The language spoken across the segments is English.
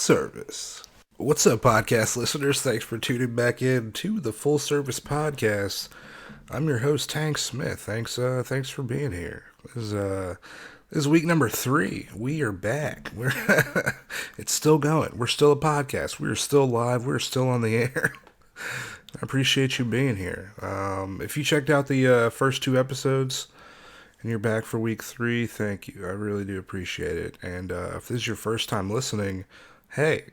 service. What's up, podcast listeners? Thanks for tuning back in to the Full Service Podcast. I'm your host, Tank Smith. Thanks for being here. This is week number 3. We are back. It's still going. We're still a podcast. We're still live. We're still on the air. I appreciate you being here. If you checked out the first 2 episodes and you're back for week 3, thank you. I really do appreciate it. And if this is your first time listening, hey,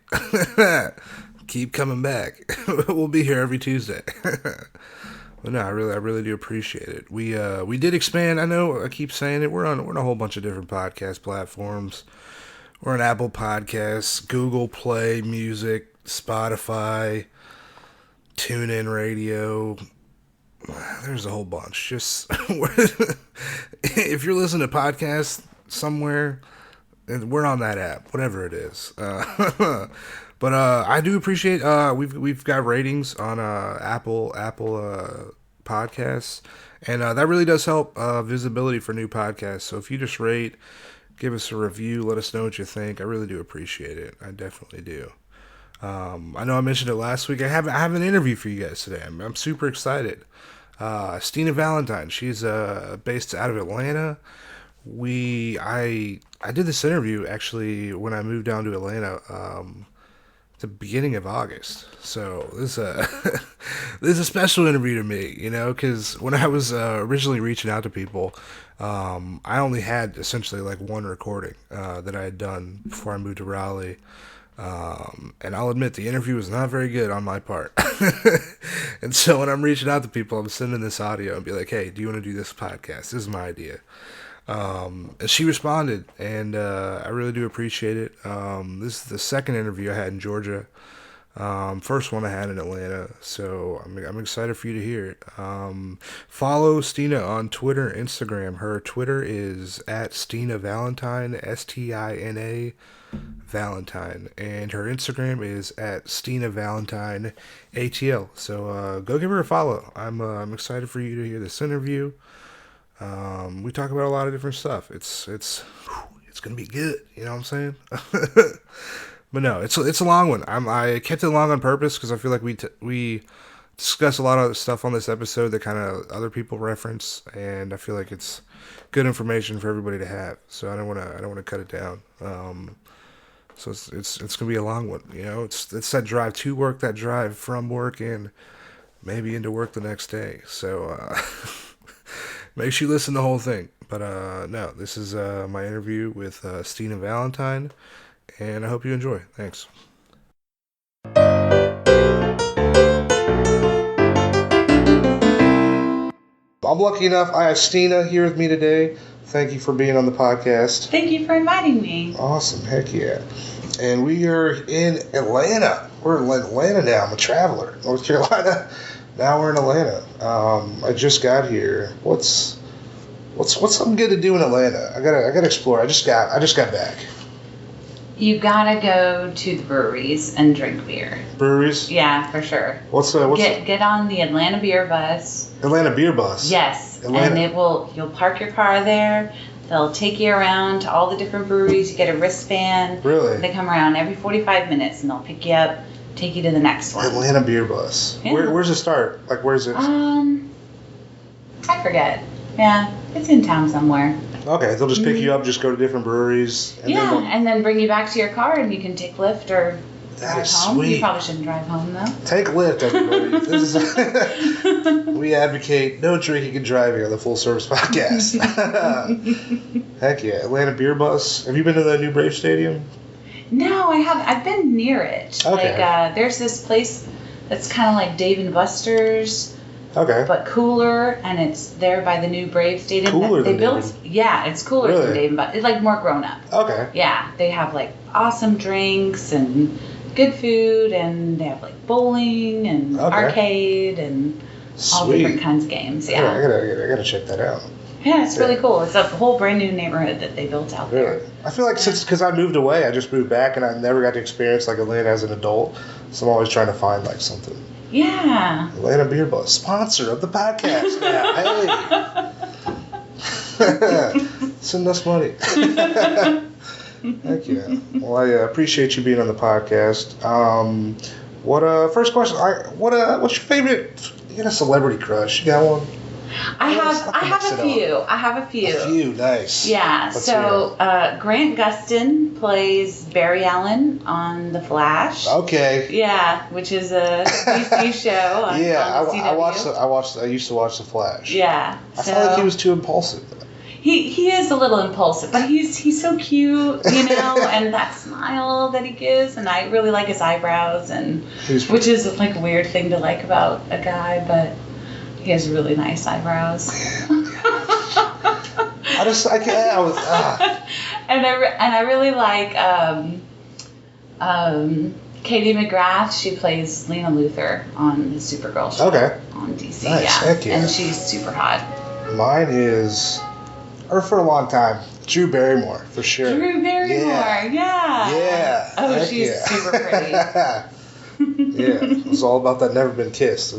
keep coming back. We'll be here every Tuesday. But no, I really do appreciate it. We did expand. I know I keep saying it. We're on a whole bunch of different podcast platforms. We're on Apple Podcasts, Google Play Music, Spotify, TuneIn Radio. There's a whole bunch. Just if you're listening to podcasts somewhere, we're on that app, whatever it is. But I do appreciate we've got ratings on Apple Podcasts, and that really does help visibility for new podcasts. So if you just rate, give us a review, let us know what you think. I really do appreciate it. I definitely do. I know I mentioned it last week. I have an interview for you guys today. I'm super excited. Stina Valentine. She's based out of Atlanta. I did this interview actually when I moved down to Atlanta the beginning of August. So this is a special interview to me, because when I was originally reaching out to people, I only had essentially like one recording that I had done before I moved to Raleigh. And I'll admit the interview was not very good on my part. And so when I'm reaching out to people, I'm sending this audio and be like, hey, do you want to do this podcast? This is my idea. And she responded, and I really do appreciate it. This is the second interview I had in Georgia. First one I had in Atlanta, so I'm excited for you to hear it. Follow Stina on Twitter and Instagram. Her Twitter is at Stina Valentine, Stina Valentine, and her Instagram is at Stina Valentine ATL. So go give her a follow. I'm excited for you to hear this interview. We talk about a lot of different stuff. It's gonna be good. You know what I'm saying? But no, it's a long one. I kept it long on purpose because I feel like we discuss a lot of stuff on this episode that kind of other people reference, and I feel like it's good information for everybody to have. So I don't want to cut it down. So it's gonna be a long one. It's that drive to work, that drive from work, and maybe into work the next day. So make sure you listen to the whole thing. But no, this is my interview with Stina Valentine, and I hope you enjoy. Thanks. I'm lucky enough, I have Stina here with me today. Thank you for being on the podcast. Thank you for inviting me. Awesome, heck yeah. And we are in Atlanta. We're in Atlanta now. I'm a traveler. North Carolina. Now we're in Atlanta. I just got here. What's something good to do in Atlanta? I gotta explore. I just got back. You gotta go to the breweries and drink beer. Breweries? Yeah, for sure. Get on the Atlanta beer bus. Atlanta beer bus? Yes. Atlanta. And you'll park your car there. They'll take you around to all the different breweries. You get a wristband. Really? They come around every 45 minutes and they'll pick you up, take you to the next one. Atlanta beer bus. Yeah. Where's it start? Like, where's it? I forget. Yeah, it's in town somewhere. Okay, they'll just pick you up, just go to different breweries. And then bring you back to your car, and you can take Lyft or drive home. Sweet. You probably shouldn't drive home, though. Take Lyft, everybody. We advocate no drinking and driving on the Full Service Podcast. Heck yeah, Atlanta beer bus. Have you been to the new Brave Stadium? No, I haven't. I've been near it. Okay. Like, there's this place that's kind of like Dave & Buster's. Okay. But cooler, and it's there by the new Brave Stadium. Cooler than built. Yeah, it's cooler than Dave & Buster's. It's like more grown up. Okay. Yeah, they have like awesome drinks and good food, and they have like bowling and arcade and all different kinds of games. Yeah. I gotta check that out. Yeah, it's really cool. It's a whole brand new neighborhood that they built out there. I feel like because I moved away, I just moved back, and I never got to experience like Atlanta as an adult. So I'm always trying to find like something. Yeah. Atlanta Beer Bus, sponsor of the podcast now. Hey. Send us money. Heck yeah. Well, I appreciate you being on the podcast. What first question? What's your favorite? You got a celebrity crush? You got one? I have a few. I have a few. A few, nice. Yeah. So Grant Gustin plays Barry Allen on The Flash. Okay. Yeah, which is a DC show on, yeah, on the CW. I used to watch The Flash. Yeah. I felt like he was too impulsive. He is a little impulsive, but he's so cute, and that smile that he gives, and I really like his eyebrows, and which is like a weird thing to like about a guy, but he has really nice eyebrows. I can't. And I really like Katie McGrath. She plays Lena Luthor on the Supergirl show. Okay. On DC. Nice. Yeah. Heck yeah. And she's super hot. Mine is, or for a long time, Drew Barrymore for sure. Drew Barrymore. Yeah. Yeah. Oh, she's super pretty. Yeah, it was all about that never been kissed.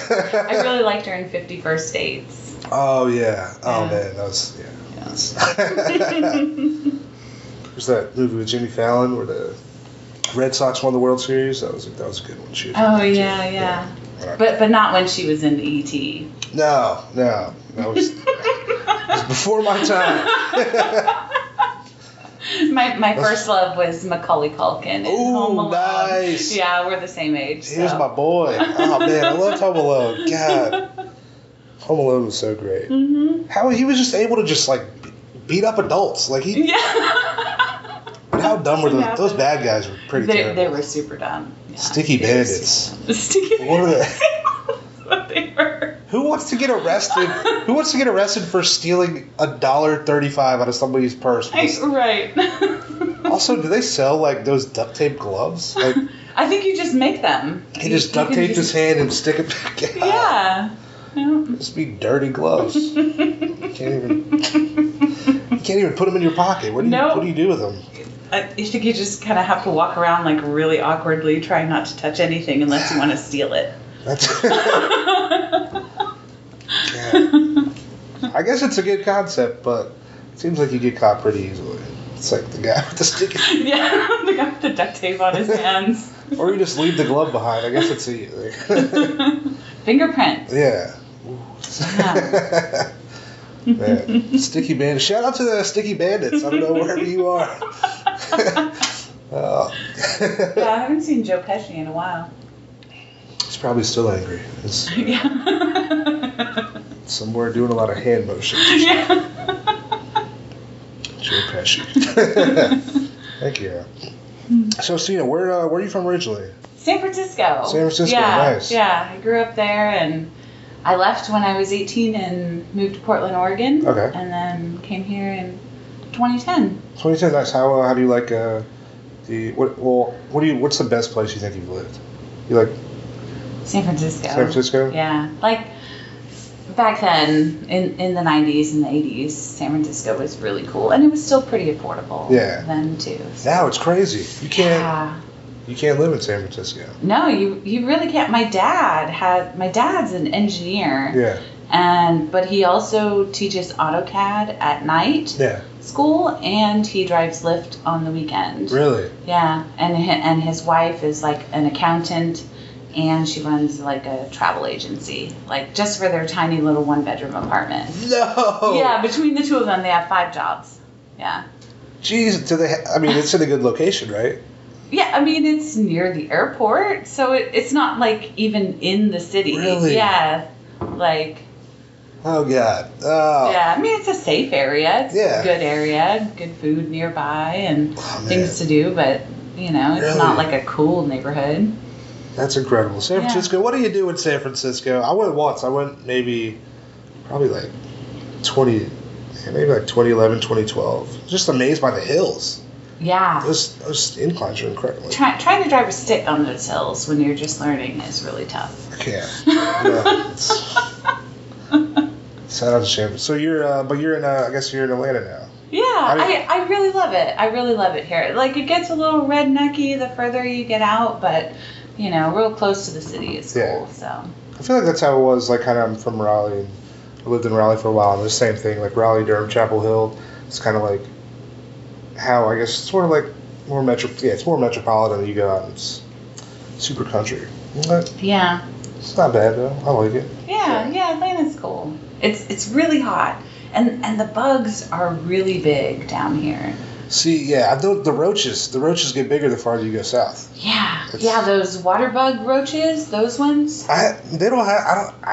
I really liked her in 50 First Dates. Oh yeah. Oh man, that was There's that movie with Jimmy Fallon where the Red Sox won the World Series. That was a good one. She was yeah. But not when she was in E.T. No, that was before my time. My first love was Macaulay Culkin in Home Alone. Nice. Yeah, we're the same age. He was my boy. Oh man, I loved Home Alone. God, Home Alone was so great. Mm-hmm. How he was just able to just like beat up adults, like he. Yeah. But how dumb were those bad guys? Were pretty terrible. They were super dumb. Yeah, Sticky Bandits. Sticky What were they? What they were. Who wants to get arrested? Who wants to get arrested for stealing $1.35 out of somebody's purse? Right. Also, do they sell like those duct tape gloves? Like, I think you just make them. He just duct taped his hand and stick it back out. Yeah. Just be dirty gloves. You can't even put them in your pocket. What do you do with them? I think you just kind of have to walk around like really awkwardly, trying not to touch anything unless you want to steal it. That's. I guess it's a good concept, but it seems like you get caught pretty easily. It's like the guy with the sticky. Yeah, the guy with the duct tape on his hands. Or you just leave the glove behind. I guess it's easy. Fingerprints. Yeah. Man, Sticky Bandits. Shout out to the Sticky Bandits. I don't know wherever you are. Yeah, I haven't seen Joe Pesci in a while. He's probably still angry. Yeah. Somewhere doing a lot of hand motions. Yeah. Joe Pesci. Heck yeah. So, Stina, where are you from originally? San Francisco. San Francisco, yeah, nice. Yeah, I grew up there, and I left when I was 18 and moved to Portland, Oregon. Okay. And then came here in 2010. 2010, nice. How do you like what's the best place you think you've lived? You like San Francisco. San Francisco? Yeah, like back then in the 90s and the 80s, San Francisco was really cool, and it was still pretty affordable. Yeah. Then too. So. Now it's crazy. You can't. Yeah. You can't live in San Francisco. No, you really can't. My dad's an engineer. Yeah. But he also teaches AutoCAD at night. Yeah. School, and he drives Lyft on the weekend. Really? Yeah, and his wife is like an accountant, and she runs like a travel agency, like just for their tiny little 1-bedroom apartment. No. Yeah, between the two of them, they have 5 jobs. Yeah. Jeez, it's in a good location, right? Yeah, I mean, it's near the airport, so it's not like even in the city. Really? Yeah, like. Oh God. Oh. Yeah, I mean, it's a safe area. It's a good area, good food nearby, and things to do, but, it's not like a cool neighborhood. That's incredible. San Francisco, What do you do in San Francisco? I went once. I went probably like 2011, 2012. Just amazed by the hills. Yeah. Those inclines are incredible. Trying to drive a stick on those hills when you're just learning is really tough. I can't. Yeah, shout out to San Francisco. So you're in, I guess you're in Atlanta now. Yeah, I really love it. I really love it here. Like, it gets a little rednecky the further you get out, but, real close to the city is cool, so. I feel like that's how it was, like, kind of, I'm from Raleigh, and I lived in Raleigh for a while, and the same thing, like, Raleigh, Durham, Chapel Hill, it's kind of like, how I guess it's more like more metro. Yeah, it's more metropolitan. You go out and it's super country. But Yeah. it's not bad though. I like it. Yeah, Atlanta's cool. It's really hot. And the bugs are really big down here. See, yeah, the roaches get bigger the farther you go south. Yeah. Those water bug roaches, those ones. I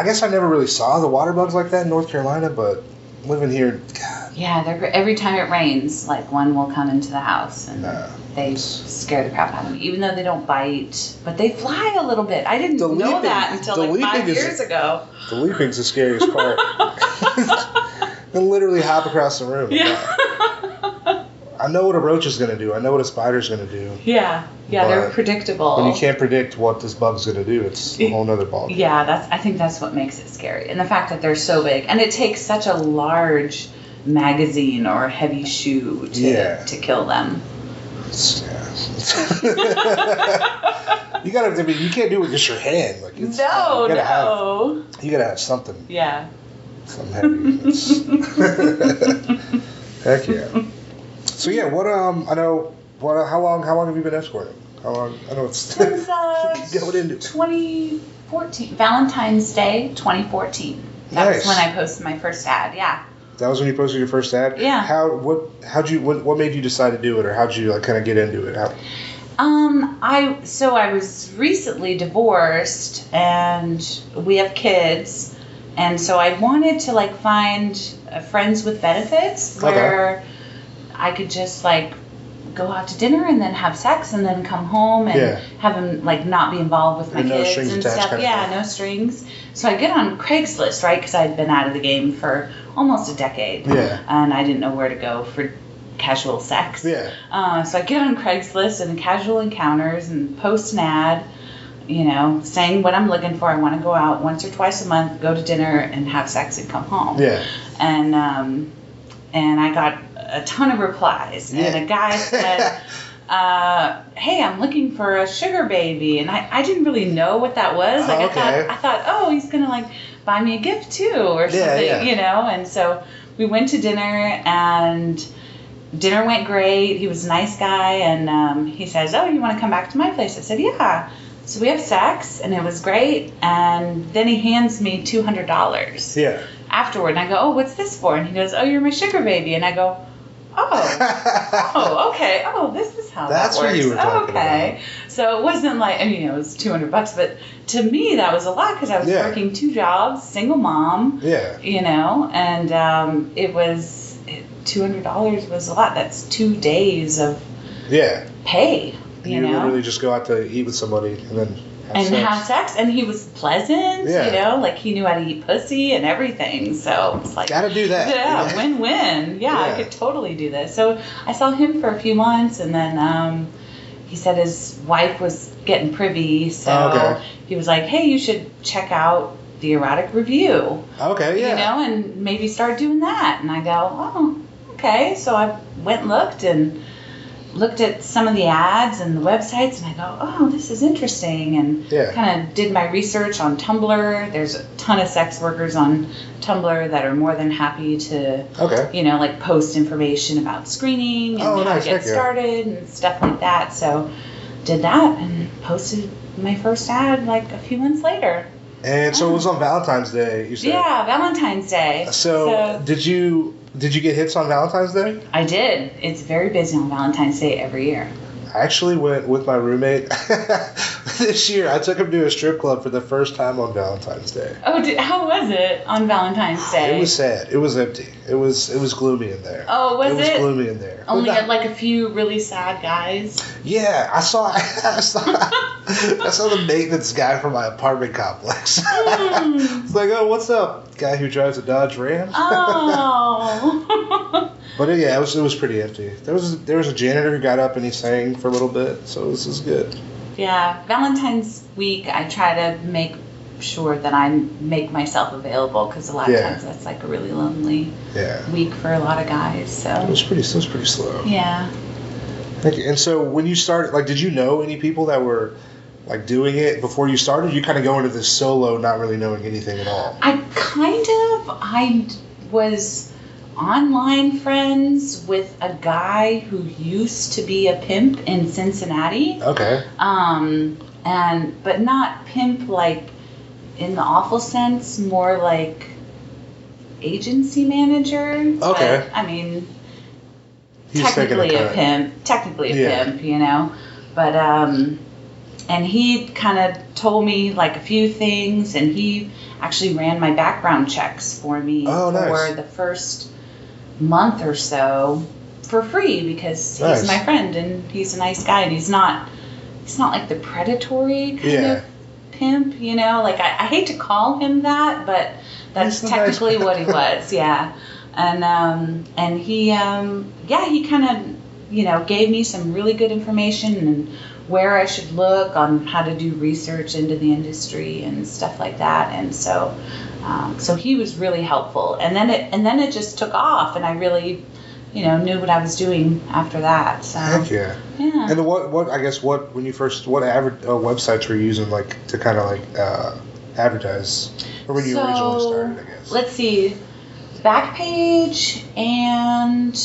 guess I never really saw the water bugs like that in North Carolina, but living here, God. Yeah, every time it rains, like one will come into the house and they scare the crap out of me. Even though they don't bite, but they fly a little bit. I didn't know that until like 5 years ago. The leaping's the scariest part. They'll literally hop across the room. Yeah. I know what a roach is going to do. I know what a spider's going to do. Yeah, they're predictable. When you can't predict what this bug's going to do, it's a whole nother ballgame. Yeah, I think that's what makes it scary. And the fact that they're so big. And it takes such a large magazine or heavy shoe to kill them. You gotta. I mean, you can't do it with just your hand. Like it's, no. You gotta have something. Yeah. Something heavy. Heck yeah. So yeah, what I know. What? How long have you been escorting? How long? I know it's since going into 2014, Valentine's Day, 2014. That was when I posted my first ad. Yeah. That was when you posted your first ad? Yeah. What made you decide to do it, or how'd you like kind of get into it? I was recently divorced and we have kids, and so I wanted to like find friends with benefits where I could just like go out to dinner and then have sex and then come home and have them like not be involved with my kids and stuff. No strings. So I get on Craigslist, right? Because I'd been out of the game for almost a decade. Yeah. And I didn't know where to go for casual sex. Yeah. So I get on Craigslist and casual encounters and post an ad, saying what I'm looking for. I want to go out once or twice a month, go to dinner and have sex and come home. Yeah. And I got a ton of replies. Yeah. And a guy said, hey, I'm looking for a sugar baby. And I didn't really know what that was. Like I thought, oh, he's going to like buy me a gift too or something, And so we went to dinner and dinner went great. He was a nice guy. And he says, oh, you want to come back to my place? I said, yeah. So we have sex and it was great. And then he hands me $200. Yeah. Afterward. And I go, oh, what's this for? And he goes, oh, you're my sugar baby. And I go, oh, okay. Oh, this is how that's that works. What you were talking about. So it wasn't like, it was $200, but to me that was a lot because I was working 2 jobs, single mom. Yeah. And it was $200 was a lot. That's 2 days of pay. You literally just go out to eat with somebody and then have sex. And he was pleasant, like he knew how to eat pussy and everything. So it's like gotta do that. Yeah, win-win. Yeah, I could totally do this. So I saw him for a few months, and then he said his wife was getting privy, so he was like, hey, you should check out the erotic review. Okay, yeah. And maybe start doing that. And I go, oh, okay. So I went and looked at some of the ads and the websites, and I go, oh, this is interesting, and kind of did my research on Tumblr. There's a ton of sex workers on Tumblr that are more than happy to, like post information about screening and how to get started and stuff like that. So did that and posted my first ad like a few months later. And so it was on Valentine's Day, you said? Yeah, Valentine's Day. So did you get hits on Valentine's Day? I did. It's very busy on Valentine's Day every year. I actually went with my roommate this year. I took him to a strip club for the first time on Valentine's Day. Oh, how was it on Valentine's Day? It was sad. It was empty. It was gloomy in there. Oh, was it? It was gloomy in there. Only had like a few really sad guys. Yeah, I saw the maintenance guy from my apartment complex. It's like, oh, what's up, guy who drives a Dodge Ram? Oh. But yeah, it was pretty empty. There was a janitor who got up and he sang for a little bit, so this is good. Yeah, Valentine's week I try to make sure that I make myself available because a lot of times that's like a really lonely week for a lot of guys. So it was pretty slow. Yeah. Thank you. And so when you started, like, did you know any people that were like doing it before you started? You kind of go into this solo, not really knowing anything at all. I was online friends with a guy who used to be a pimp in Cincinnati. Okay. But not pimp like in the awful sense, more like agency manager. Okay. But, I mean, He's technically a pimp, you know. But and he kind of told me like a few things, and he actually ran my background checks for me for the first month or so for free because he's my friend and he's a nice guy, and he's not like the predatory kind of pimp, you know. Like I hate to call him that, but that's technically what he was. Yeah. And he he kind of, you know, gave me some really good information and where I should look on how to do research into the industry and stuff like that. And so he was really helpful. And then it just took off, and I really, you know, knew what I was doing after that. So heck yeah. Yeah. And when you first, what websites were you using like to kind of like advertise, or when you originally started, I guess? Let's see, Backpage and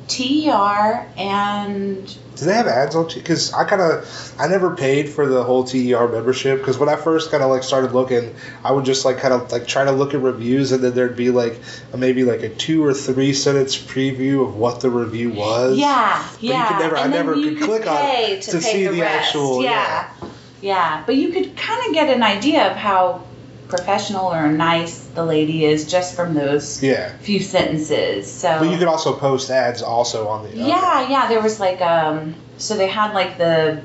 TER and. Do they have ads on? Because I never paid for the whole TER membership, because when I first kind of like started looking, I would just like kind of like try to look at reviews, and then there'd be like maybe like a 2 or 3 sentence preview of what the review was. Yeah, but I never could click on it to see the actual. Yeah. But you could kind of get an idea of how professional or nice the lady is just from those few sentences. So, but you could also post ads also on the. Yeah. There was like so they had like the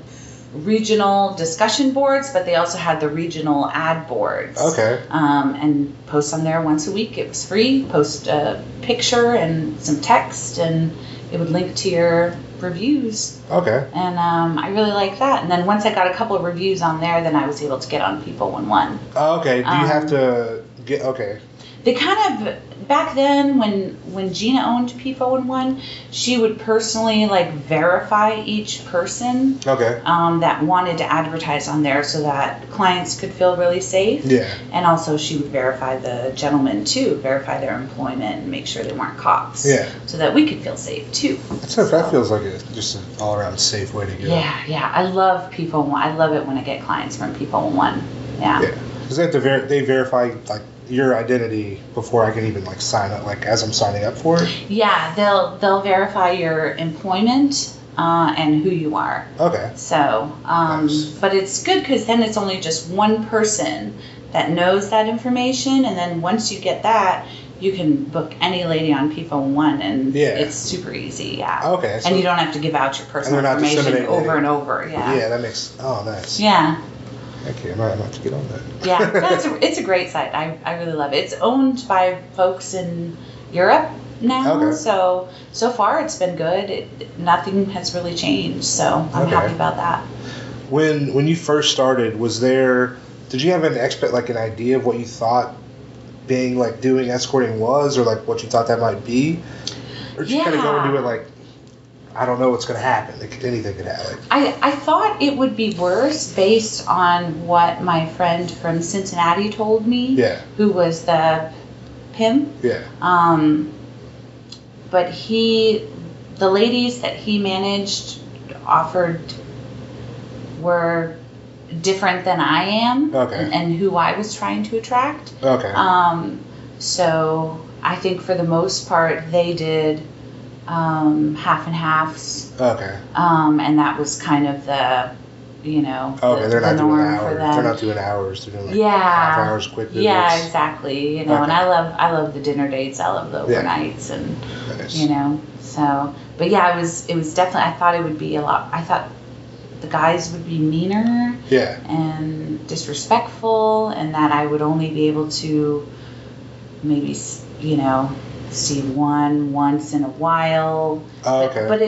regional discussion boards, but they also had the regional ad boards. Okay. And post on there once a week. It was free. Post a picture and some text, and it would link to your reviews. Okay. And I really like that. And then once I got a couple of reviews on there, then I was able to get on People 111. Oh, okay. Do you have to get They kind of back then when Gina owned People 111, she would personally like verify each person that wanted to advertise on there so that clients could feel really safe. Yeah. And also she would verify the gentlemen too, verify their employment and make sure they weren't cops. Yeah. So that we could feel safe too. That feels like just an all around safe way to go. Yeah. I love People 111. I love it when I get clients from People 111. Yeah. Yeah. Because they verify like your identity before I can even like sign up, like as I'm signing up for it? Yeah, they'll verify your employment and who you are. Okay. So, nice. But it's good because then it's only just one person that knows that information, and then once you get that, you can book any lady on People 1, and it's super easy. Yeah. Okay. So and you don't have to give out your personal information over and over. Yeah. Yeah, that makes nice. Yeah. Okay, I might have to get on that. Yeah, it's a great site. I really love it. It's owned by folks in Europe now. Okay. So far it's been good. Nothing has really changed, so I'm happy about that. When you first started, did you have an idea of what you thought being like doing escorting was, or like what you thought that might be? Or did you kind of go into it like, I don't know what's going to happen. Anything could happen. I thought it would be worse based on what my friend from Cincinnati told me. Yeah. Who was the pimp. Yeah. But the ladies that he managed were different than I am. Okay. And who I was trying to attract. Okay. So I think for the most part they did half and halves. Okay. And that was kind of the, they're not the norm doing hours. for them. They're not doing hours. They're doing half hours, quick visits. Yeah, exactly. And I love the dinner dates. I love the overnights, and nice. So, but yeah, it was definitely. I thought it would be a lot. I thought the guys would be meaner. Yeah. And disrespectful, and that I would only be able to maybe see one once in a while. Oh, okay. But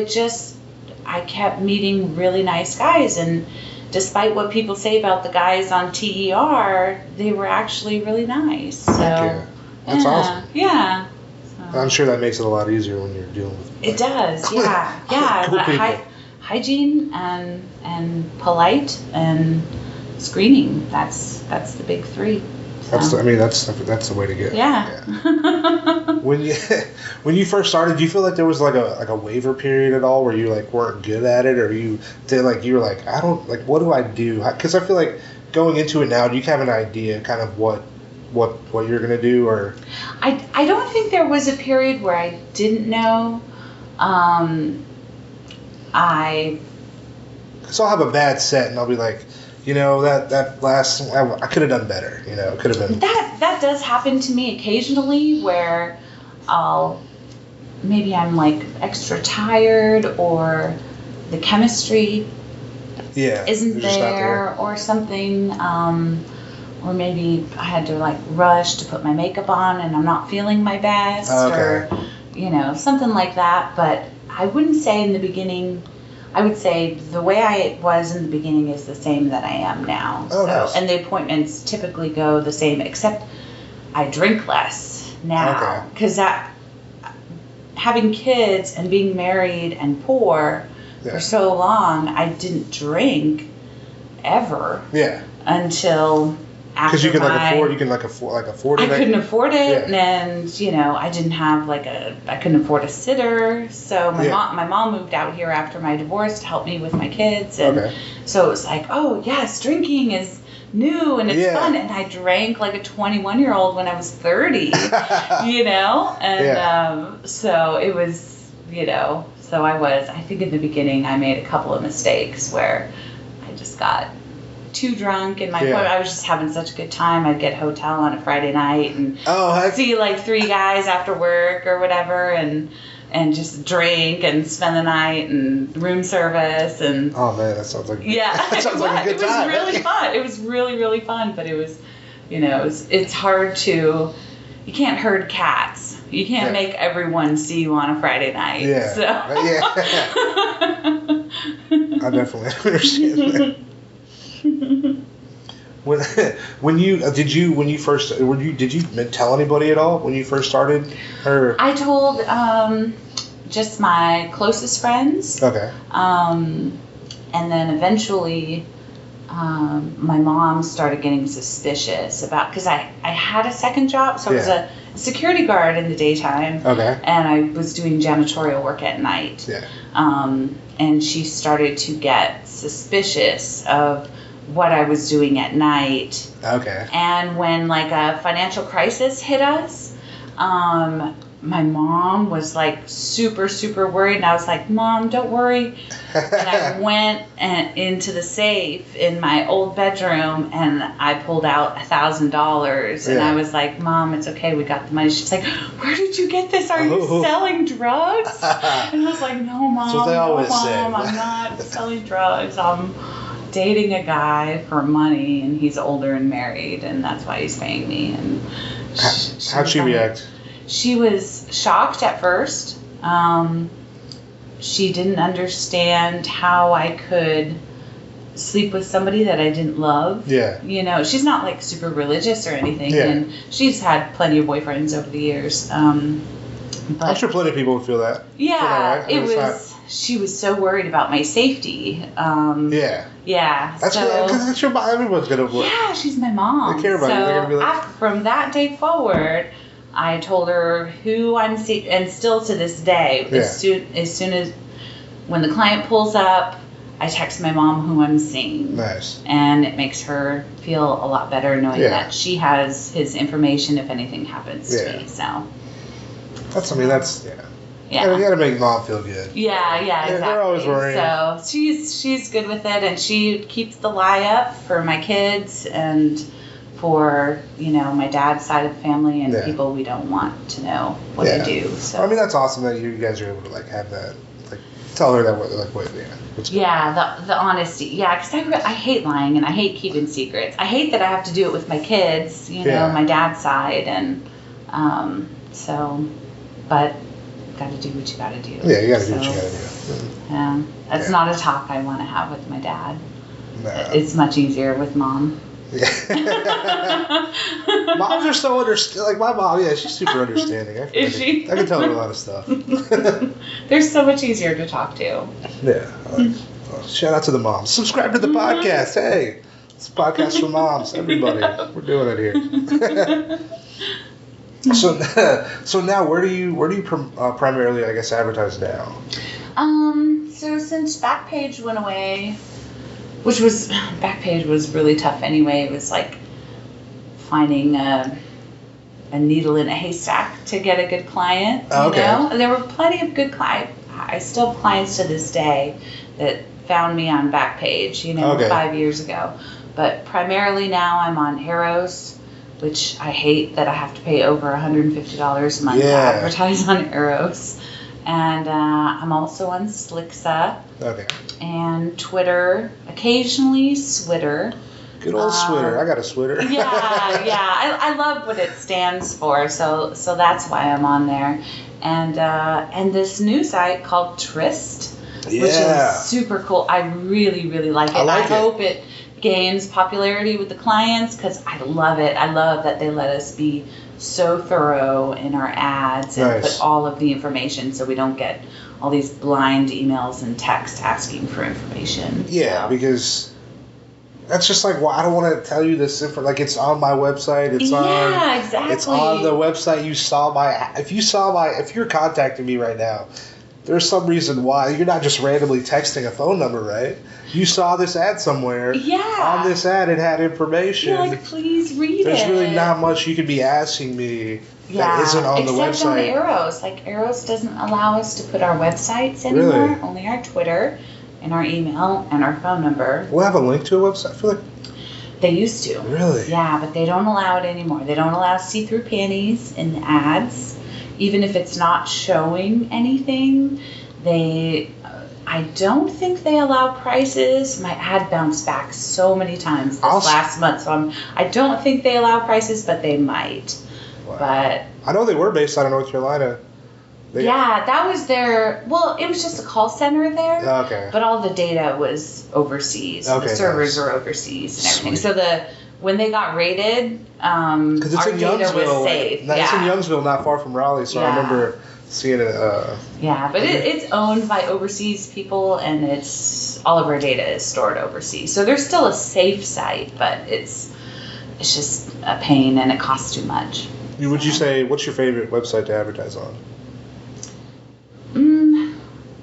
I kept meeting really nice guys, and despite what people say about the guys on TER, they were actually really nice. So that's awesome. Yeah. So. I'm sure that makes it a lot easier when you're dealing with it does. Yeah. Cool people. Hygiene and polite and screening. That's the big 3. That's the way to go. Yeah. When you first started, do you feel like there was like a waiver period at all where you like weren't good at it, or you were like, I don't like, what do I do? Because I feel like going into it now, do you have an idea kind of what you're gonna do, or? I don't think there was a period where I didn't know. Because I'll have a bad set and I'll be like, that last, I could have done better. It could have been. That does happen to me occasionally where maybe I'm like extra tired, or the chemistry isn't there, or something, or maybe I had to like rush to put my makeup on and I'm not feeling my best, or something like that. But I wouldn't say in the beginning. I would say the way I was in the beginning is the same that I am now. Nice. And the appointments typically go the same, except I drink less now, because having kids and being married and poor for so long, I didn't drink ever. Yeah. Until after because you can afford it. I couldn't afford it, and I didn't have I couldn't afford a sitter. So my mom moved out here after my divorce to help me with my kids, and so it was like, oh yes, drinking is new and it's fun, and I drank like a 21-year-old when I was 30, and so it was, so I think in the beginning I made a couple of mistakes where I just got too drunk, and I was just having such a good time. I'd get a hotel on a Friday night and see like 3 guys after work or whatever, and just drink and spend the night and room service, and oh man, that sounds like that sounds like a good time. It was really fun. It was really, really fun, but it was, it's hard to, you can't herd cats. You can't make everyone see you on a Friday night. Yeah. So. I definitely understand that. When you tell anybody at all when you first started, or? I told just my closest friends. Okay. And then eventually my mom started getting suspicious because I had a second job, so I was a security guard in the daytime. Okay. And I was doing janitorial work at night. Yeah. And she started to get suspicious of what I was doing at night. Okay. And when like a financial crisis hit us, my mom was like super, super worried, and I was like, Mom, don't worry. And I went into the safe in my old bedroom, and I pulled out $1,000, and I was like, Mom, it's okay, we got the money. She's like, where did you get this? Are you selling drugs? And I was like, no, Mom, that's what they always say. I'm not selling drugs. I'm dating a guy for money, and he's older and married, and that's why he's paying me. And how'd she react? She was shocked at first. She didn't understand how I could sleep with somebody that I didn't love. Yeah. She's not like super religious or anything, and she's had plenty of boyfriends over the years. But I'm sure plenty of people would feel that. Yeah, it was. She was so worried about my safety. Yeah. That's because your mom. Everyone's gonna work. Yeah, she's my mom. They care about you. They're gonna be like. From that day forward, I told her who I'm seeing, and still to this day, as soon as when the client pulls up, I text my mom who I'm seeing. Nice. And it makes her feel a lot better knowing that she has his information if anything happens to me. So. That's. Yeah. You gotta make mom feel good. Yeah, exactly. They're always worried. So she's good with it, and she keeps the lie up for my kids and for my dad's side of the family and people we don't want to know what I do. So that's awesome that you guys are able to like have that, like tell her that the honesty. Yeah, because I hate lying and I hate keeping secrets. I hate that I have to do it with my kids. My dad's side, and but. Got to do what you got to do. Yeah, you got to do what you got to do. Yeah, that's not a talk I want to have with my dad. No. It's much easier with mom. Yeah. Moms are so understanding. Like my mom, she's super understanding. Is she? I can tell her a lot of stuff. They're so much easier to talk to. Yeah. Shout out to the moms. Subscribe to the podcast. Hey. It's a podcast for moms. Everybody, we're doing it here. So now, where do you primarily, I guess, advertise now? So since Backpage went away, Backpage was really tough anyway. It was like finding a needle in a haystack to get a good client. You know, and there were plenty of good clients. I still have clients to this day that found me on Backpage. 5 years ago. But primarily now I'm on Eros, which I hate that I have to pay over $150 a month to advertise on Eros. And I'm also on Slixa. Okay. And Twitter, occasionally Switter. Good old Switter. I got a Switter. Yeah. I love what it stands for, so that's why I'm on there. And this new site called Tryst, which is super cool. I really, really like it. I hope it gains popularity with the clients because I love it. I love that they let us be so thorough in our ads and put all of the information so we don't get all these blind emails and texts asking for information. Yeah, because that's just like, well, I don't want to tell you this info. Like, it's on my website. It's exactly. It's on the website. If you're contacting me right now, there's some reason why. You're not just randomly texting a phone number, right? You saw this ad somewhere. Yeah. On this ad, it had information. You're like, please read it. There's really not much you could be asking me that isn't on the website. Except on Eros. Like, Eros doesn't allow us to put our websites anymore. Really? Only our Twitter and our email and our phone number. We'll have a link to a website. I feel like they used to. Really? Yeah, but they don't allow it anymore. They don't allow see-through panties in the ads. Even if it's not showing anything, I don't think they allow prices. My ad bounced back so many times this last month, so I don't think they allow prices, but they might. Wow. But I know they were based out of North Carolina. That was their. Well, it was just a call center there. Okay. But all the data was overseas. Okay, the servers are overseas and everything. Sweet. So when they got rated, our it's in data Youngsville, was safe. It's in Youngsville, not far from Raleigh. So I remember seeing it. But it's owned by overseas people, and all of our data is stored overseas. So there's still a safe site, but it's just a pain and it costs too much. Would you say, what's your favorite website to advertise on?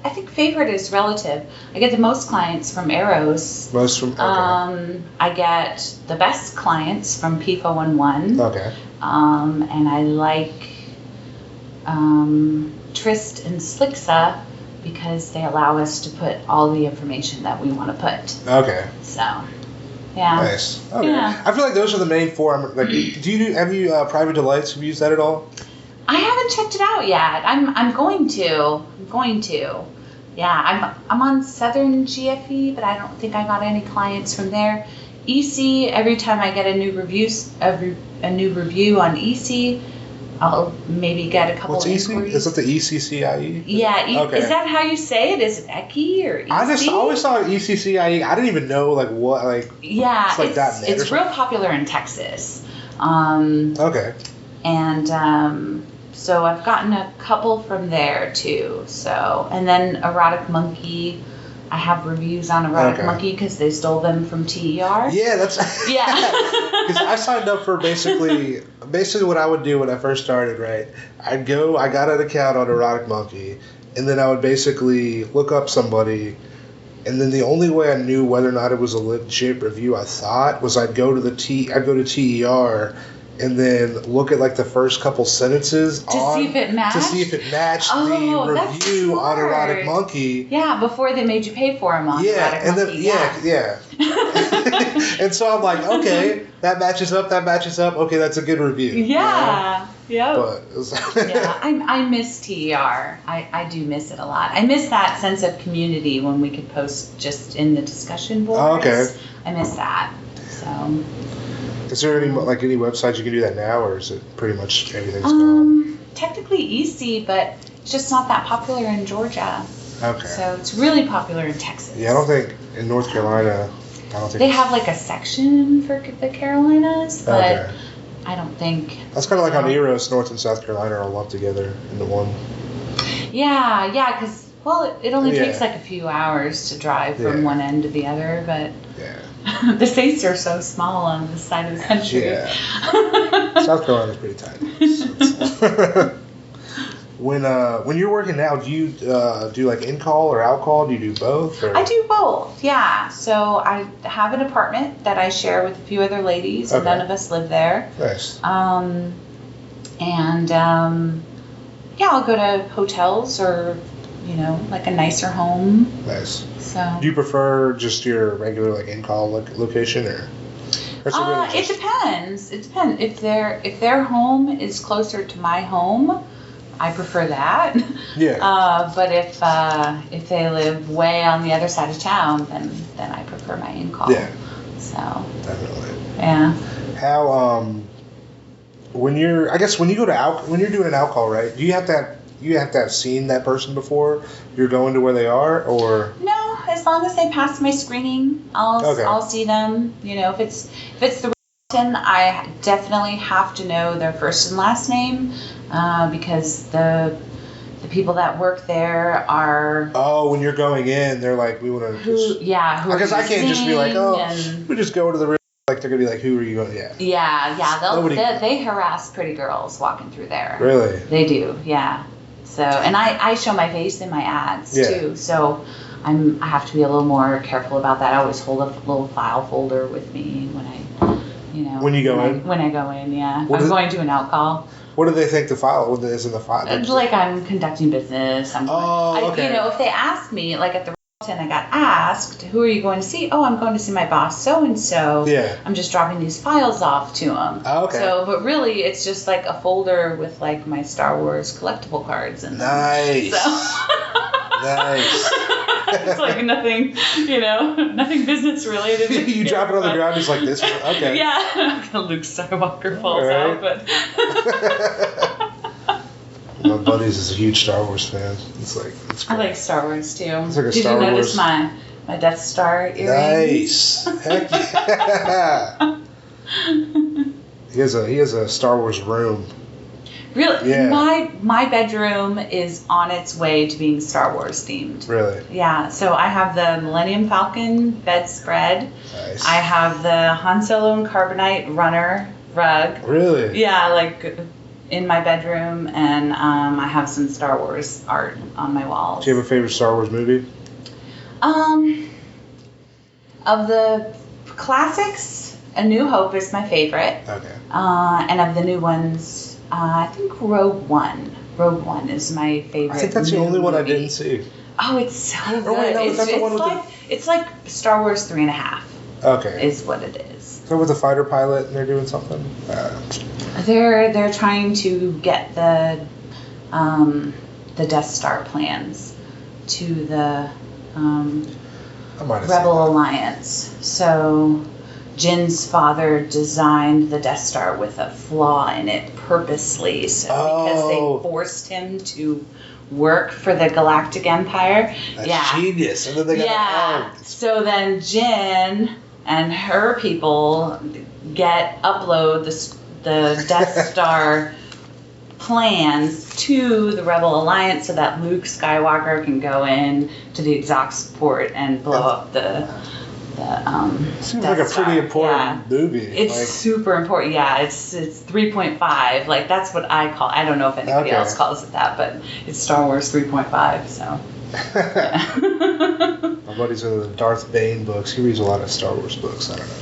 I think favorite is relative. I get the most clients from Eros. Okay. I get the best clients from P411. Okay. And I like Tryst and Slixa because they allow us to put all the information that we want to put. Okay. So, yeah. Nice. Okay. Yeah. I feel like those are the main four. Like, have you Private Delights? Have you used that at all? I haven't checked it out yet. I'm going to. Yeah, I'm on Southern GFE, but I don't think I got any clients from there. EC, every time I get a new review on EC, I'll maybe get a couple What's of EC? inquiries. Is it the ECCIE? Yeah, Okay. Is that how you say it? Is it ECI or EC? I always saw ECCIE. I didn't even know Yeah, it's like .net or it's real popular in Texas. Okay. And so I've gotten a couple from there too. So, and then Erotic Monkey, I have reviews on Erotic Monkey because they stole them from TER. Yeah, that's because I signed up for basically what I would do when I first started. Right, I got an account on Erotic Monkey, and then I would basically look up somebody, and then the only way I knew whether or not it was a legit review, I thought, was I'd go to TER. And then look at like the first couple sentences to see if it matched the review on Erotic Monkey. Yeah, before they made you pay for them on Erotic Monkey. Yeah. And so I'm like, okay, that matches up. Okay, that's a good review. Yeah. Yeah. But I miss TER. I do miss it a lot. I miss that sense of community when we could post just in the discussion boards. Oh, okay. I miss that. So. Is there any websites you can do that now, or is it pretty much everything's gone? Technically EC, but it's just not that popular in Georgia. Okay. So it's really popular in Texas. Yeah, I don't think in North Carolina. They have like a section for the Carolinas, but I don't think. That's kind of like on Eros, North and South Carolina are all lumped together into one. Yeah, because it only takes like a few hours to drive from one end to the other, but. Yeah. The states are so small on this side of the country. Yeah. South Carolina's pretty tiny. When you're working now, do you do like in call or out call? Do you do both? Or? I do both, yeah. So I have an apartment that I share with a few other ladies, and none of us live there. Nice. Yeah, I'll go to hotels or, like a nicer home. Nice. So. Do you prefer just your regular like in call location or? It depends. It depends. If their home is closer to my home, I prefer that. Yeah. But if they live way on the other side of town, then I prefer my in call. Yeah. So. Definitely. Yeah. How when you're doing an out call, right? Do you have to have seen that person before you're going to where they are, or? No, as long as they pass my screening, I'll see them. If it's the Valentine, I definitely have to know their first and last name, because the people that work there are. Oh, when you're going in, they're like, we want to. Because I can't just be like, we just go to the. Like they're gonna be like, who are you going? Yeah. Yeah. They harass pretty girls walking through there. Really? They do. Yeah. So, and I show my face in my ads too. So, I have to be a little more careful about that. I always hold a little file folder with me when I, When you go in. When I go in, yeah. I'm going to an out call. What do they think the file? What is in the file? It's like I'm conducting business. Okay. If they ask me, like at the and I got asked, who are you going to see? Oh, I'm going to see my boss so-and-so. Yeah. I'm just dropping these files off to him. Oh, okay. So, but really, it's just like a folder with like my Star Wars collectible cards in them. Nice. So. Nice. It's like nothing, nothing business related. You drop it on the ground, just like this. Okay. Yeah. Luke Skywalker falls out, but... My buddy's is a huge Star Wars fan. It's great. I like Star Wars too. It's like a Did Star you notice Wars. my Death Star earrings? Nice. Heck yeah. He has a Star Wars room. Really? Yeah. My bedroom is on its way to being Star Wars themed. Really? Yeah. So I have the Millennium Falcon bedspread. Nice. I have the Han Solo and Carbonite runner rug. Really? Yeah, like in my bedroom, and I have some Star Wars art on my walls. Do you have a favorite Star Wars movie? Of the classics, A New Hope is my favorite. Okay. And of the new ones, I think Rogue One. Rogue One is my favorite. I think that's the only one I movie. didn't see. Oh, it's so good. Oh, wait, no, It's like Star Wars 3.5. Okay. Is what it is. So with the fighter pilot and they're doing something? They're trying to get the Death Star plans to the Rebel Alliance. So Jin's father designed the Death Star with a flaw in it purposely, because they forced him to work for the Galactic Empire. That's genius. And then they got So then Jin and her people upload the Death Star plans to the Rebel Alliance so that Luke Skywalker can go in to the exhaust port and blow up the seems Death like a Star. pretty important movie. It's super important. Yeah, it's 3.5. Like that's what I call. I don't know if anybody else calls it that, but it's Star Wars 3.5. So. My buddy's into the Darth Bane books. He reads a lot of Star Wars books. I don't know.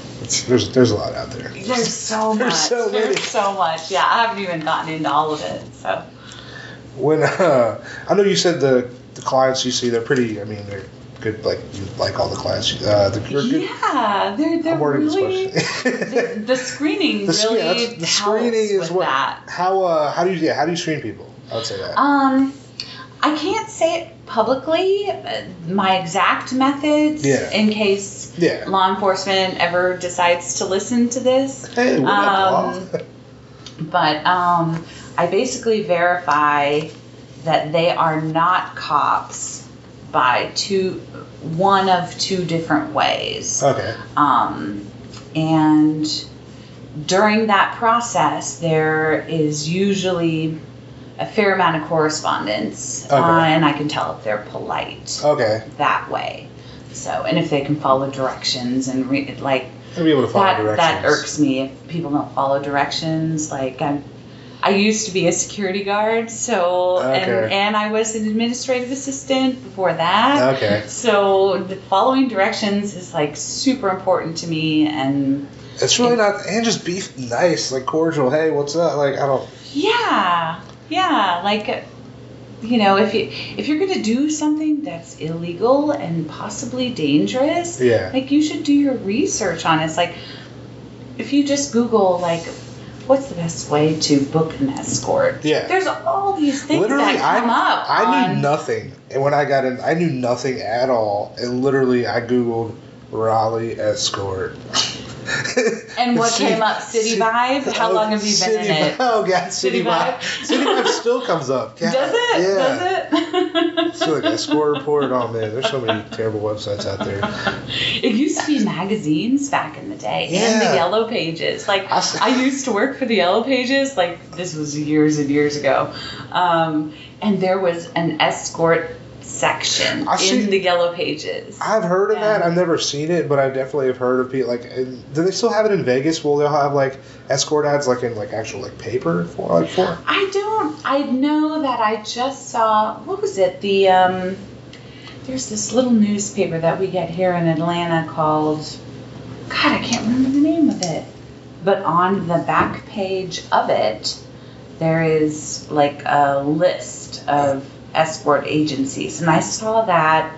There's a lot out there. There's so much. There's so much. Yeah, I haven't even gotten into all of it. So. When I know you said the clients you see, they're pretty. I mean, they're good. Like you like all the clients. They're good. Yeah, they're really. the screening the screening is what. That. How do you screen people? I would say that. I can't say it publicly, my exact methods, in case law enforcement ever decides to listen to this. Hey, what up, law? But I basically verify that they are not cops by one of two different ways. Okay. And during that process, there is usually a fair amount of correspondence, and I can tell if they're polite that way. so. And if they can follow directions and like I'll be able to follow directions. That irks me if people don't follow directions. Like I used to be a security guard, so and I was an administrative assistant before that. Okay. So following directions is like super important to me, and it's really not. And just be nice, like cordial. Hey, what's up? Like I don't. Yeah, like. If you're gonna do something that's illegal and possibly dangerous, like you should do your research on it. It's like if you just Google like, what's the best way to book an escort? Yeah, there's all these things literally, that come up. I knew nothing, and when I got in, I knew nothing at all, and literally I Googled Raleigh escort. And what came up? City Vibe? How long have you been in it? Oh, God, City Vibe. City Vibe still comes up. God, does it? Yeah. Does it? So like Escort Report. Oh, man, there's so many terrible websites out there. It used to be magazines back in the day. Yeah. And the Yellow Pages. Like, I used to work for the Yellow Pages. Like, this was years and years ago. And there was an escort section in the Yellow Pages. I've heard of that. I've never seen it, but I definitely have heard of people. Like, do they still have it in Vegas? Will they have like escort ads, like in like actual like paper for? I don't. I know that I just saw. What was it? There's this little newspaper that we get here in Atlanta called. God, I can't remember the name of it. But on the back page of it, there is like a list of escort agencies, and I saw that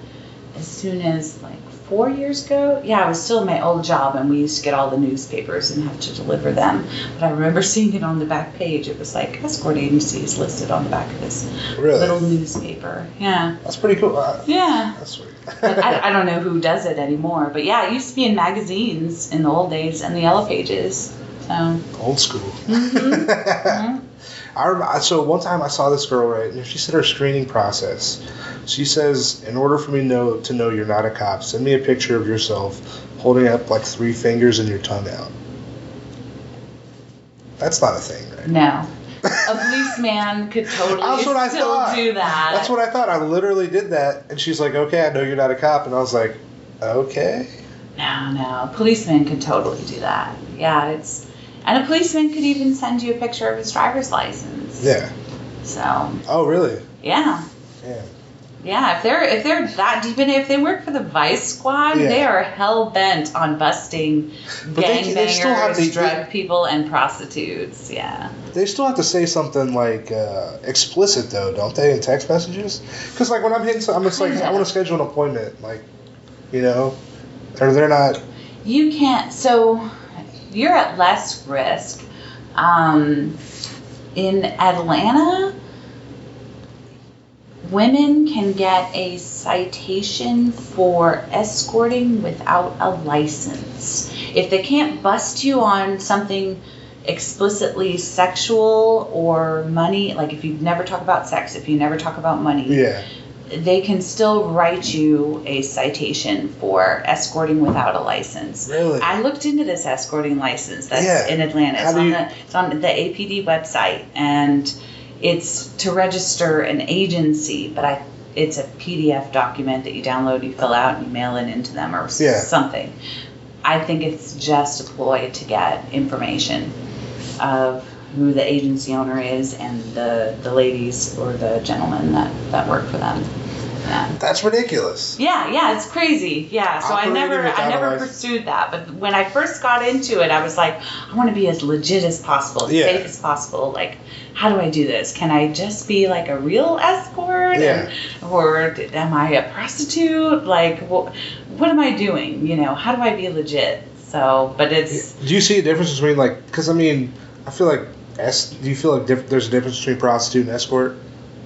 as soon as like 4 years ago. Yeah, I was still in my old job, and we used to get all the newspapers and have to deliver them. But I remember seeing it on the back page. It was like escort agencies listed on the back of this little newspaper. Yeah, that's pretty cool. Yeah, that's sweet. But I don't know who does it anymore. But yeah, it used to be in magazines in the old days and the Yellow Pages. So old school. Mm-hmm. Mm-hmm. So one time I saw this girl, right, and she said her screening process. She says, in order for me to know you're not a cop, send me a picture of yourself holding up like 3 fingers and your tongue out. That's not a thing, right? No. A policeman could totally still do that. That's what I thought. I literally did that. And she's like, okay, I know you're not a cop. And I was like, okay. No. A policeman could totally do that. Yeah, and a policeman could even send you a picture of his driver's license. Yeah. So. Oh, really? Yeah. Yeah. Yeah, if they're that deep in it, if they work for the Vice Squad, they are hell bent on busting gangbangers, drug people, and prostitutes. Yeah. They still have to say something like explicit though, don't they, in text messages? Because like when I'm hitting, I'm just like, I want to schedule an appointment, like, or they're not. You can't. So you're at less risk. In Atlanta, women can get a citation for escorting without a license. If they can't bust you on something explicitly sexual or money, like if you never talk about sex, if you never talk about money, they can still write you a citation for escorting without a license. Really? I looked into this escorting license that's in Atlanta. It's on the APD website, and it's to register an agency, but it's a PDF document that you download, you fill out, and you mail it into them or something. I think it's just a ploy to get information of who the agency owner is and the ladies or the gentlemen that work for them. Yeah. That's ridiculous. Yeah, it's crazy. Yeah, so I never pursued that. But when I first got into it, I was like, I want to be as legit as possible, as safe as possible. Like, how do I do this? Can I just be like a real escort? Yeah. Or am I a prostitute? Like, what am I doing? How do I be legit? So, but it's... Do you see a difference between, like, because, I mean, I feel like, do you feel like there's a difference between prostitute and escort?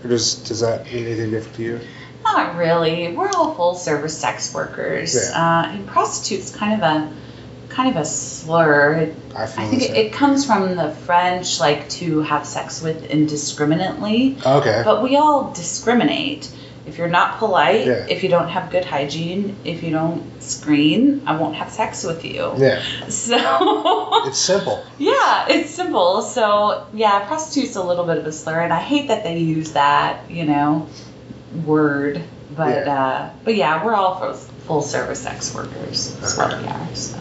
Or does that mean anything different to you? Not really. We're all full service sex workers. Yeah. And prostitute's kind of a slur. I think it comes from the French, like to have sex with indiscriminately. Okay. But we all discriminate. If you're not polite, if you don't have good hygiene, if you don't screen, I won't have sex with you. Yeah. So it's simple. Yeah, it's simple. So prostitute's a little bit of a slur, and I hate that they use that, word But yeah, we're all full service sex workers. That's what we are. So.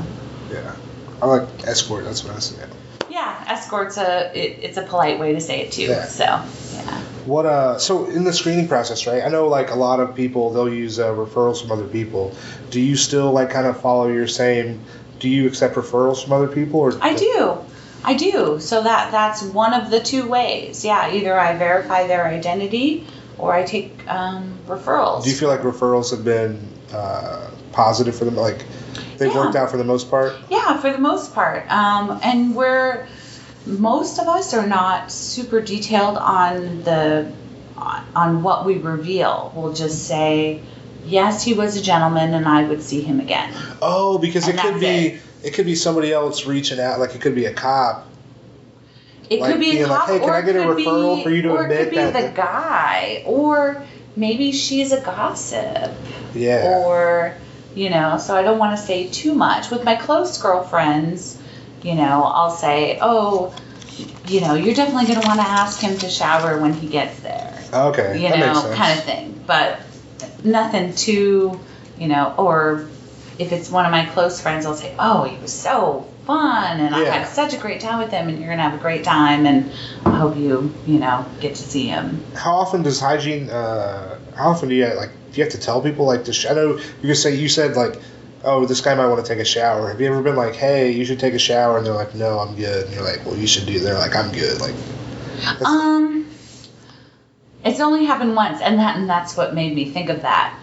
Yeah, I like escort. That's what I say. Yeah, escort's it's a polite way to say it too. Yeah. So yeah. What so in the screening process, right? I know like a lot of people they'll use referrals from other people. Do you still like kind of follow your same? Do you accept referrals from other people or? I do. So that's one of the two ways. Yeah, either I verify their identity or I take referrals. Do you feel like referrals have been positive for them? Like they've worked out for the most part? Yeah, for the most part. And most of us are not super detailed on what we reveal. We'll just say, yes, he was a gentleman and I would see him again. Oh, because it could be somebody else reaching out, like it could be a cop. It could be a cop, like, hey, can I get a referral for you to admit that? Or it could be the guy, or maybe she's a gossip. Yeah. Or, so I don't want to say too much. With my close girlfriends, I'll say, oh, you're definitely going to want to ask him to shower when he gets there. Okay, that makes sense. Kind of thing. But nothing too, or if it's one of my close friends, I'll say, oh, he was so fun and I had such a great time with him and you're going to have a great time and I hope you get to see him. How often does hygiene, how often do you have to tell people I know you said like, oh, this guy might want to take a shower. Have you ever been like, hey, you should take a shower? And they're like, no, I'm good. And you're like, well, you should do. They're like, I'm good. Like, it's only happened once, and that's what made me think of that.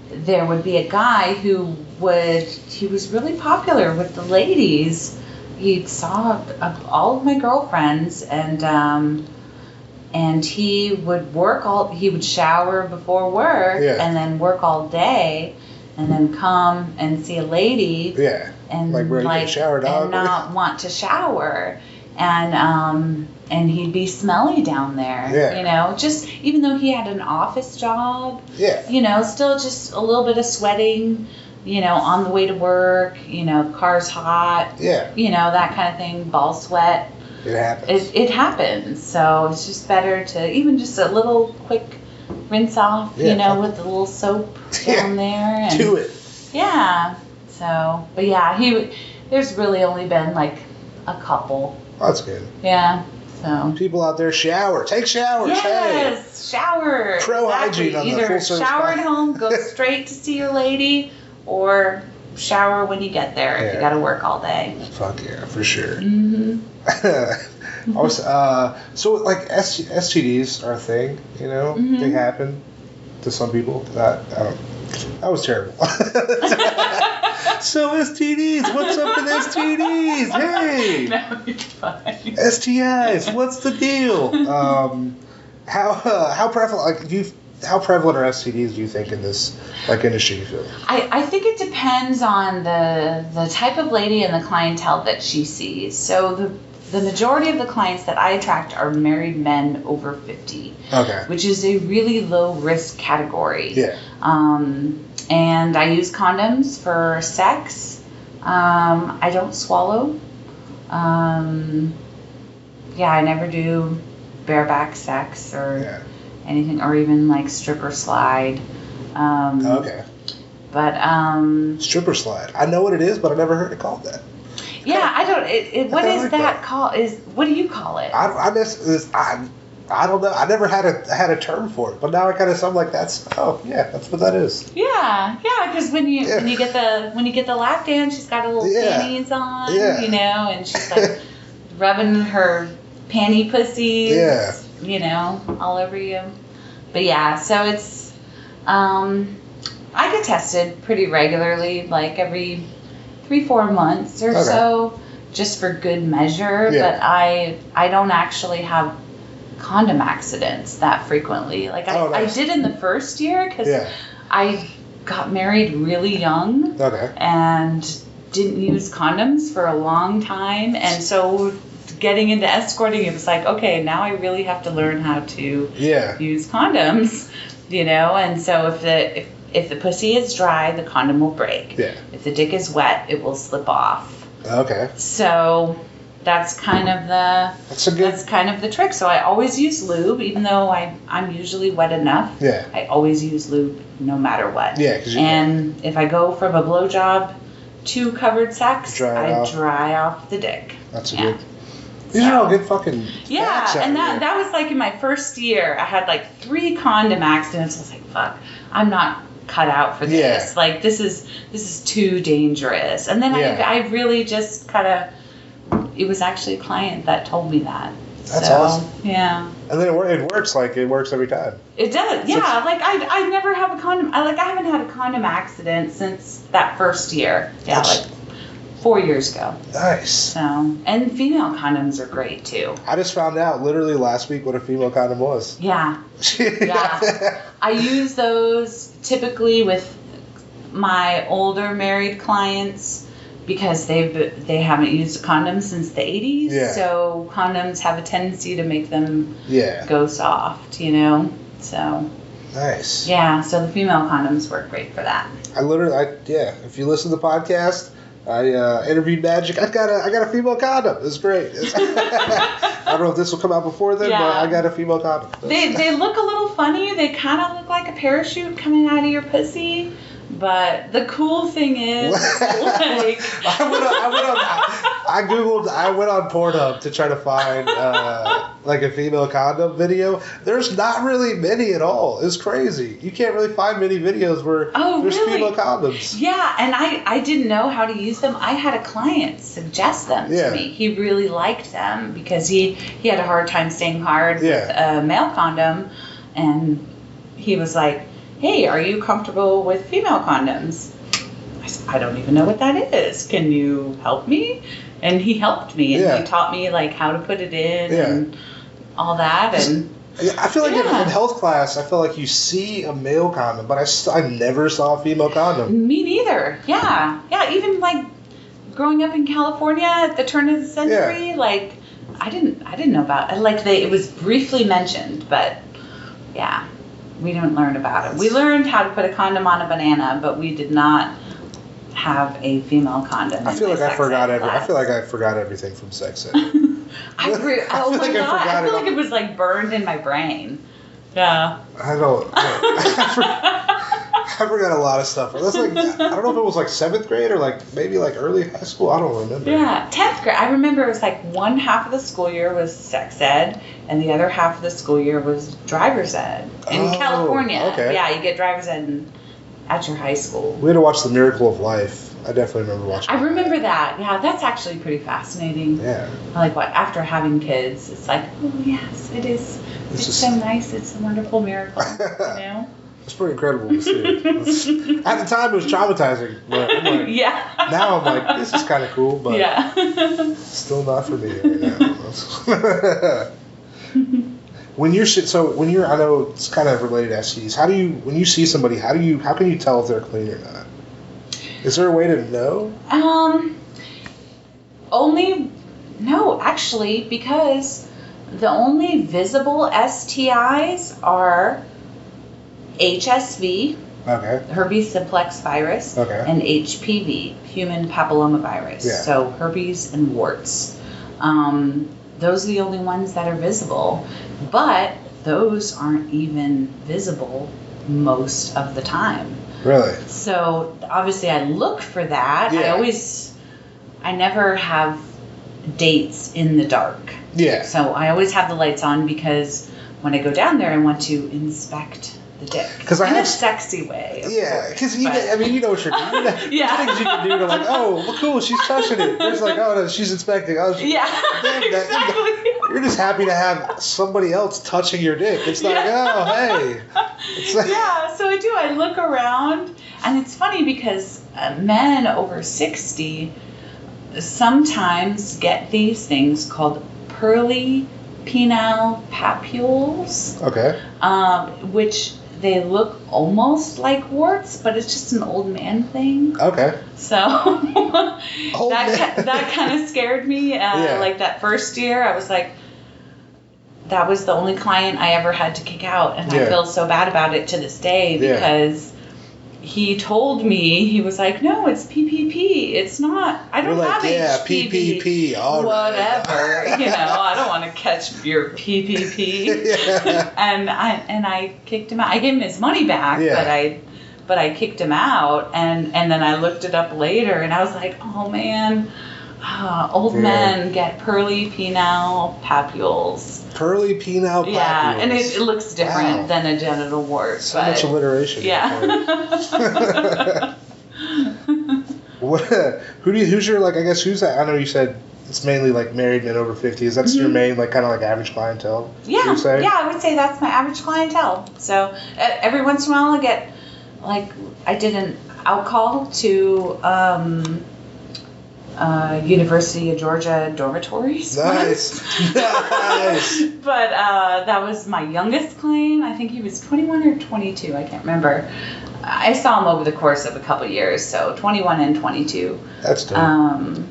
There would be a guy who he was really popular with the ladies. He saw all of my girlfriends, and he would shower before work, and then work all day, and then come and see a lady, and like where you get shower, dog, and not want to shower, and he'd be smelly down there, just even though he had an office job, still just a little bit of sweating, on the way to work, car's hot, that kind of thing, ball sweat. It happens. It happens. So it's just better to even just a little quick rinse off, with a little soap down there. And, do it. Yeah. So, but yeah, there's really only been like a couple. That's good. Yeah. So people out there, take showers. Yes, shower. Pro hygiene on the full service. Either shower at home, go straight to see your lady, or shower when you get there if you got to work all day. Fuck yeah, for sure. Mm-hmm. So like STDs are a thing, They happen to some people. That was terrible. So STDs, what's up with STDs? Hey, No, you're fine. STIs, what's the deal? How prevalent? How prevalent are STDs? Do you think in this industry? You feel? I think it depends on the type of lady and the clientele that she sees. So the majority of the clients that I attract are married men over 50. Okay. Which is a really low risk category. Yeah. And I use condoms for sex. I don't swallow. I never do bareback sex or anything, or even like stripper slide. Okay. But stripper slide. I know what it is, but I never heard it called that. Yeah, I don't. What is that called? What do you call it? I don't know. I never had a term for it, but now I kind of sound like that's what that is. Yeah, because when you get the lap dance, she's got her little panties on, and she's like rubbing her panty pussies, all over you. But yeah, so it's I get tested pretty regularly, like every 3-4 months or so, just for good measure. Yeah. But I don't actually have condom accidents that frequently. Like I did in the first year because I got married really young and didn't use condoms for a long time, and so getting into escorting, it was like, okay, now I really have to learn how to use condoms, and so if the pussy is dry, the condom will break. Yeah. If the dick is wet, it will slip off. Okay. So that's kind of the trick. So I always use lube, even though I'm usually wet enough. Yeah. I always use lube no matter what. Yeah, and if I go from a blowjob to covered sex, I dry off the dick. That's a good. These are all good fucking. Yeah, and that was like in my first year. I had like 3 condom accidents. I was like, fuck, I'm not cut out for this. Yeah. Like this is too dangerous. And then I really just kind of. It was actually a client that told me that. That's awesome. Yeah. And then it works. Like it works every time. It does. Yeah. Like I never have a condom. I haven't had a condom accident since that first year. Yeah. Like 4 years ago. Nice. So, and female condoms are great too. I just found out literally last week what a female condom was. Yeah. Yeah. I use those typically with my older married clients because they haven't used a condom since the 80s. Yeah. So condoms have a tendency to make them go soft, So. Nice. Yeah. So the female condoms work great for that. If you listen to the podcast, I interviewed Magic. I got a female condom. It's great. I don't know if this will come out before then, but I got a female condom. They look a little funny. They kind of look like a parachute coming out of your pussy. But the cool thing is, like, I went on Pornhub to try to find like a female condom video. There's not really many at all. It's crazy. You can't really find many videos where there's female condoms. Yeah, and I didn't know how to use them. I had a client suggest them to me. He really liked them because he had a hard time staying hard with a male condom, and he was like, hey, are you comfortable with female condoms? I said, I don't even know what that is. Can you help me? And he helped me, and he taught me like how to put it in and all that. And I feel like in health class, I feel like you see a male condom, but I never saw a female condom. Me neither. Yeah. Yeah, even like growing up in California at the turn of the century, like I didn't know about it. Like it was briefly mentioned, but yeah. We didn't learn about it. We learned how to put a condom on a banana, but we did not have a female condom. I feel like I forgot everything from sex ed. I feel like it was like burned in my brain. Yeah. I forgot a lot of stuff. That's like I don't know if it was like 7th grade or like maybe like early high school. I don't remember. Yeah, 10th grade. I remember it was like one half of the school year was sex ed, and the other half of the school year was driver's ed in California. Okay. Yeah, you get driver's ed at your high school. We had to watch The Miracle of Life. I definitely remember watching. I remember that. Yeah, that's actually pretty fascinating. Yeah. Like after having kids, it's like, oh yes, it is. It's so nice. It's a wonderful miracle. It's pretty incredible to see. At the time, it was traumatizing. But I'm like, now I'm like, this is kind of cool, but still not for me right now. When you're, I know it's kind of related to STDs. When you see somebody, how can you tell if they're clean or not? Is there a way to know? No, actually, because the only visible STIs are HSV, herpes simplex virus, and HPV, human papillomavirus. Yeah. So herpes and warts. Those are the only ones that are visible, but those aren't even visible most of the time. Really? So obviously I look for that. Yeah. I never have dates in the dark. Yeah. So I always have the lights on because when I go down there, I want to inspect the dick. In a sexy way. Yeah, because you know what you're doing. There's things you can do to like, oh, well, cool, she's touching it. There's like, oh, no, she's inspecting. Oh, Exactly. You're just happy to have somebody else touching your dick. It's like, oh, hey. So I do. I look around, and it's funny because men over 60 sometimes get these things called pearly penile papules. Okay. Which they look almost like warts, but it's just an old man thing. Okay. So that kind of scared me. Like that first year, I was like, that was the only client I ever had to kick out, and I feel so bad about it to this day because he told me, he was like, no, it's PPP. It's not, I don't have HPV. PPP, all whatever. right. I don't want to catch your PPP. Yeah. And I kicked him out. I gave him his money back, but I kicked him out. And then I looked it up later, and I was like, oh, man. Old men get pearly penile papules. Pearly penile papules. Yeah, and it looks different than a genital wart. So much alliteration. Yeah. Who's your, like, I guess, who's that? I know you said it's mainly, like, married men over 50. Is that your main, like, kind of like average clientele? Yeah, I would say that's my average clientele. So every once in a while I get, like, I did an out call to University of Georgia dormitories. Nice. Nice. But that was my youngest client. I think he was 21 or 22. I can't remember. I saw him over the course of a couple years, so 21 and 22. That's dope. And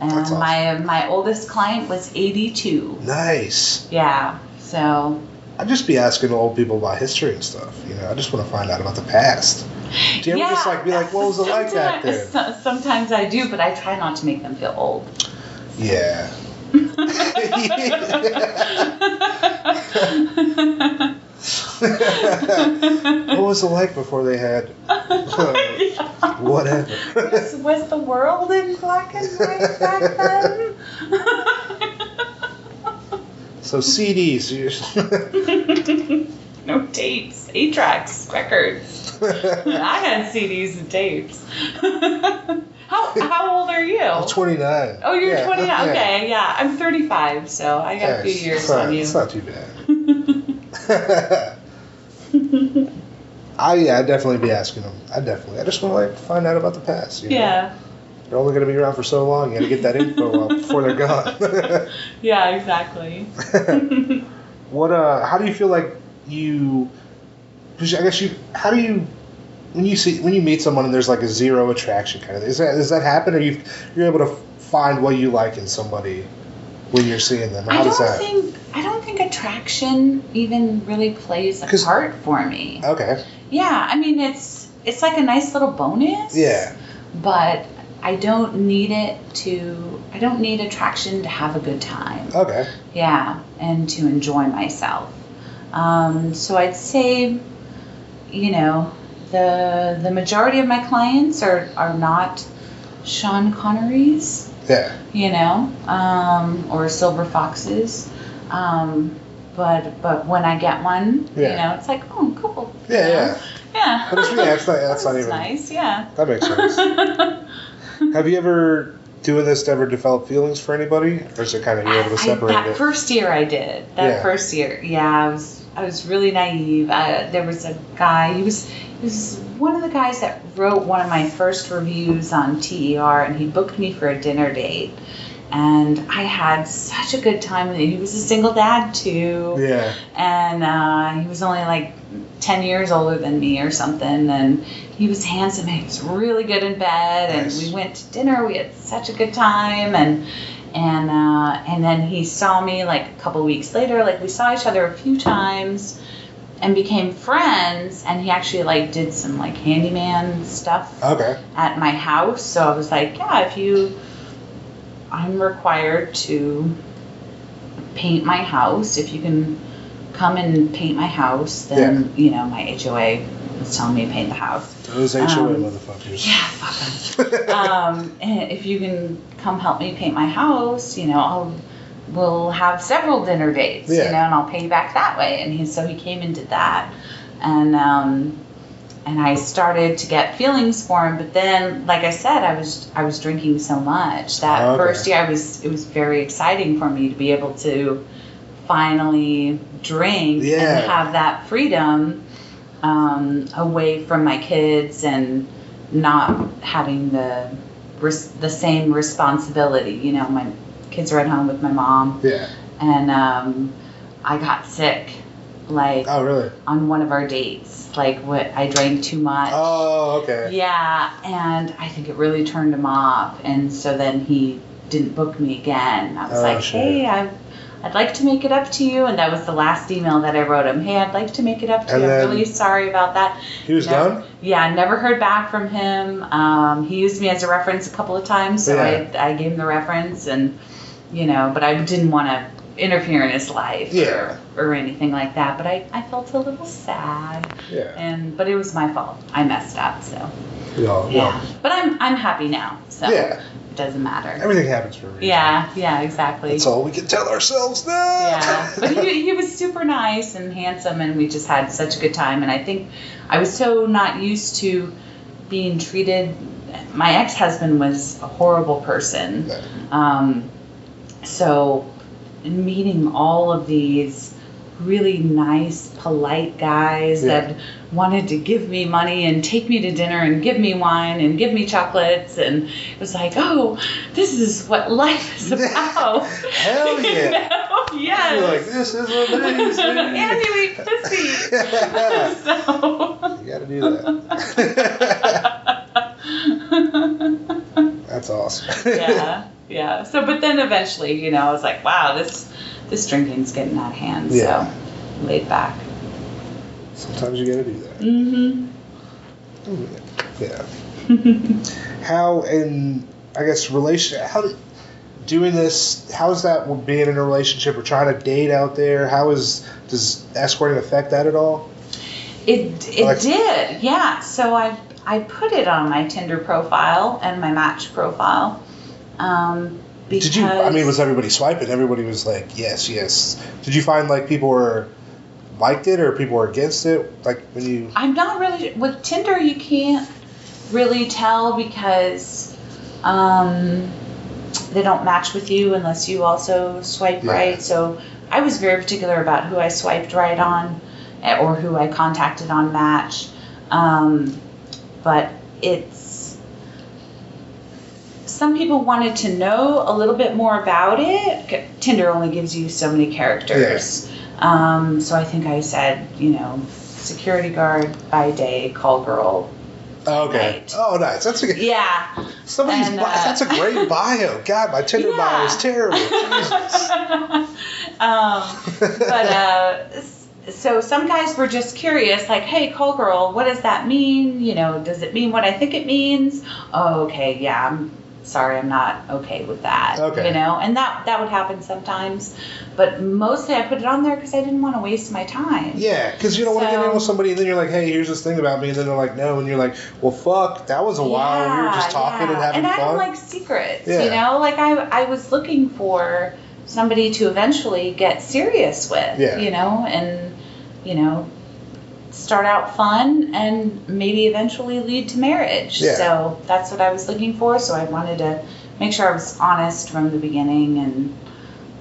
That's awesome. my oldest client was 82. Nice. Yeah. So I'd just be asking old people about history and stuff. I just want to find out about the past. Do you ever just be like, what was it like back then? Sometimes I do, but I try not to make them feel old. Yeah. What was it like before they had whatever? Was the world in black and white back then? So CDs. No tapes, 8-tracks, records. I had CDs and tapes. How old are you? I'm 29. Oh, you're 29. Yeah. Okay, yeah. I'm 35, so I got a few years on you. It's not too bad. I'd definitely be asking them. I just want to like find out about the past. Yeah. They're only going to be around for so long. You got to get that info out before they're gone. Yeah, exactly. How do you feel like you? Because I guess how do you? When you meet someone and there's like a zero attraction kind of thing, does that happen, or you're able to find what you like in somebody when you're seeing them? I don't think attraction even really plays a part for me. Okay. Yeah, I mean it's like a nice little bonus. Yeah. But I don't need attraction to have a good time. Okay. Yeah, and to enjoy myself. So I'd say, the majority of my clients are not Sean Connerys. Yeah. Or silver foxes. But when I get one, it's like, oh, cool. Yeah. Yeah. But that's not even nice. Yeah. That makes sense. Have you ever develop feelings for anybody, or is it kind of you're able to separate it? That first year I did. First year, I was really naive. There was a guy. He was one of the guys that wrote one of my first reviews on TER, and he booked me for a dinner date. And I had such a good time with him. He was a single dad too. Yeah. And he was only like 10 years older than me or something. And he was handsome. He was really good in bed. Nice. And we went to dinner. We had such a good time. And then he saw me like a couple weeks later. Like we saw each other a few times and became friends. And he actually like did some like handyman stuff at my house. So I was like, yeah, I'm required to paint my house. If you can come and paint my house, then, my HOA was telling me to paint the house. Those HOA motherfuckers. Yeah, fuck them. And if you can come help me paint my house, we'll have several dinner dates, and I'll pay you back that way. And so he came and did that. And I started to get feelings for him, but then, like I said, I was drinking so much that first year it was very exciting for me to be able to finally drink and have that freedom away from my kids and not having the same responsibility. My kids are at home with my mom. Yeah. And I got sick, on one of our dates. Like I drank too much. Oh, okay. Yeah, and I think it really turned him off, and so then he didn't book me again. I was like, shit. hey, I'd like to make it up to you. And that was the last email that I wrote him. Hey, I'd like to make it up to you. I'm really sorry about that. He was done? Yeah, I never heard back from him. He used me as a reference a couple of times, so I gave him the reference, and, but I didn't want to interfere in his life or anything like that. But I felt a little sad. Yeah. But it was my fault. I messed up, so. Yeah. But I'm happy now, so. Yeah. It doesn't matter. Everything happens for a reason. Yeah, exactly. That's all we can tell ourselves now. Yeah, but he was super nice and handsome, and we just had such a good time. And I think I was so not used to being treated. My ex-husband was a horrible person. So meeting all of these really nice, polite guys that wanted to give me money and take me to dinner and give me wine and give me chocolates, and it was like, oh, this is what life is about. Hell yeah. Yes. You're like, this is amazing. And you eat pussy. So. You gotta do that. That's awesome. Yeah. So, but then eventually, I was like, wow, this drinking's getting out of hand. Yeah. So, laid back. Sometimes you gotta do that. Yeah. How, in, I guess, doing this, how is that being in a relationship or trying to date out there? Does escorting affect that at all? It did, yeah. So I put it on my Tinder profile and my Match profile. Because was everybody swiping? Everybody was like, yes. Did you find like people liked it or people were against it? Like when you... I'm not really... With Tinder, you can't really tell because they don't match with you unless you also swipe right. So I was very particular about who I swiped right on or who I contacted on Match. But some people wanted to know a little bit more about it. Tinder only gives you so many characters. So I think I said, security guard by day, call girl. Okay. Night. Oh, nice. That's a good. Yeah. That's a great bio. God, my Tinder bio is terrible. Jesus. So some guys were just curious, like, hey, call girl, what does that mean? Does it mean what I think it means? Oh, okay, yeah, I'm sorry, I'm not okay with that. Okay. And that would happen sometimes. But mostly I put it on there because I didn't want to waste my time. Yeah, because you don't want to get in with somebody and then you're like, hey, here's this thing about me. And then they're like, no. And you're like, well, fuck, that was a while. We were just talking and having fun. And I don't like secrets, Yeah. Like I was looking for somebody to eventually get serious with, and, start out fun and maybe eventually lead to marriage. Yeah. So that's what I was looking for. So I wanted to make sure I was honest from the beginning and,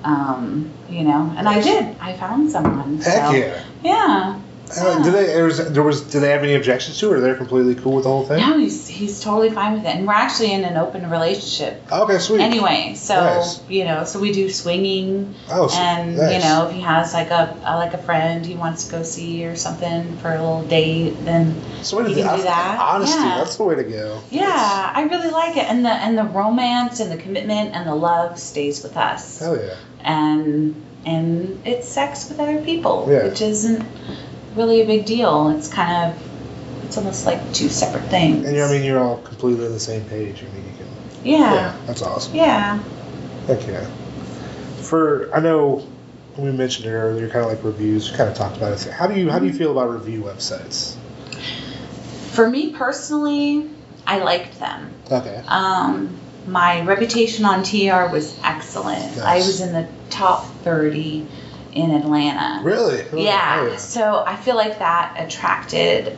and I did. I found someone. Heck yeah. Yeah. Did they have any objections to it, or they're completely cool with the whole thing? No, he's totally fine with it, and we're actually in an open relationship. Okay, sweet. Anyway, so nice. So we do swinging, and nice. If he has like a friend he wants to go see or something for a little date, then he can do that. Honesty, that's the way to go. Yeah, I really like it, and the romance and the commitment and the love stays with us. Hell yeah. And it's sex with other people, which isn't really a big deal. It's almost like two separate things. And you're all completely on the same page. You can. Yeah, that's awesome. Yeah. Heck yeah. I know we mentioned it earlier, kind of like reviews. We kind of talked about it. How do you feel about review websites? For me personally, I liked them. Okay. My reputation on TR was excellent. Nice. I was in the top 30 in Atlanta. Really? Oh, yeah. So I feel like that attracted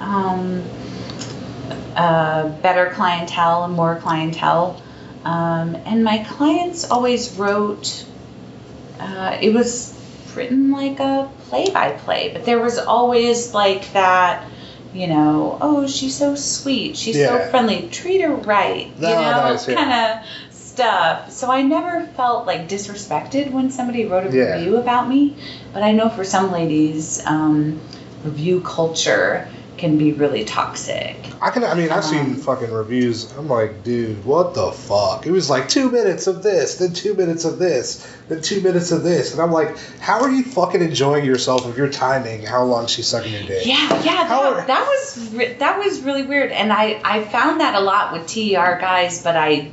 better clientele and more clientele. And my clients always wrote, it was written like a play-by-play, but there was always like that, oh, she's so sweet, she's so friendly, treat her right, nice, kind of stuff. So I never felt like disrespected when somebody wrote a review about me, but I know for some ladies, review culture can be really toxic. I've seen fucking reviews. I'm like, dude, what the fuck? It was like 2 minutes of this, then 2 minutes of this, then 2 minutes of this. And I'm like, how are you fucking enjoying yourself if you're timing how long she's sucking your dick? Yeah, that was really weird. And I found that a lot with TER guys, but I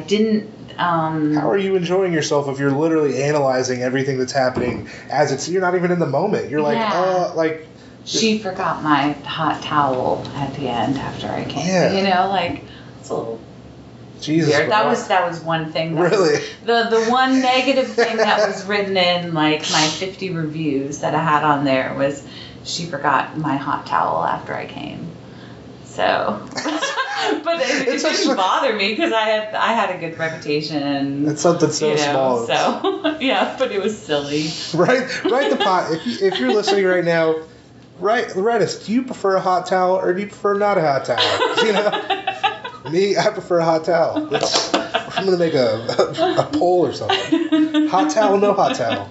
didn't. How are you enjoying yourself if you're literally analyzing everything that's happening as you're not even in the moment? You're like, she forgot my hot towel at the end after I came. Yeah. It's a little Jesus. weird. That was one thing. Really? The one negative thing that was written in my 50 reviews that I had on there was she forgot my hot towel after I came. So, but it didn't bother me because I had a good reputation. It's something so small. So yeah, but it was silly. Write the pot if you're listening right now. Write us. Do you prefer a hot towel or do you prefer not a hot towel? Me, I prefer a hot towel. I'm gonna make a poll or something. Hot towel, no hot towel.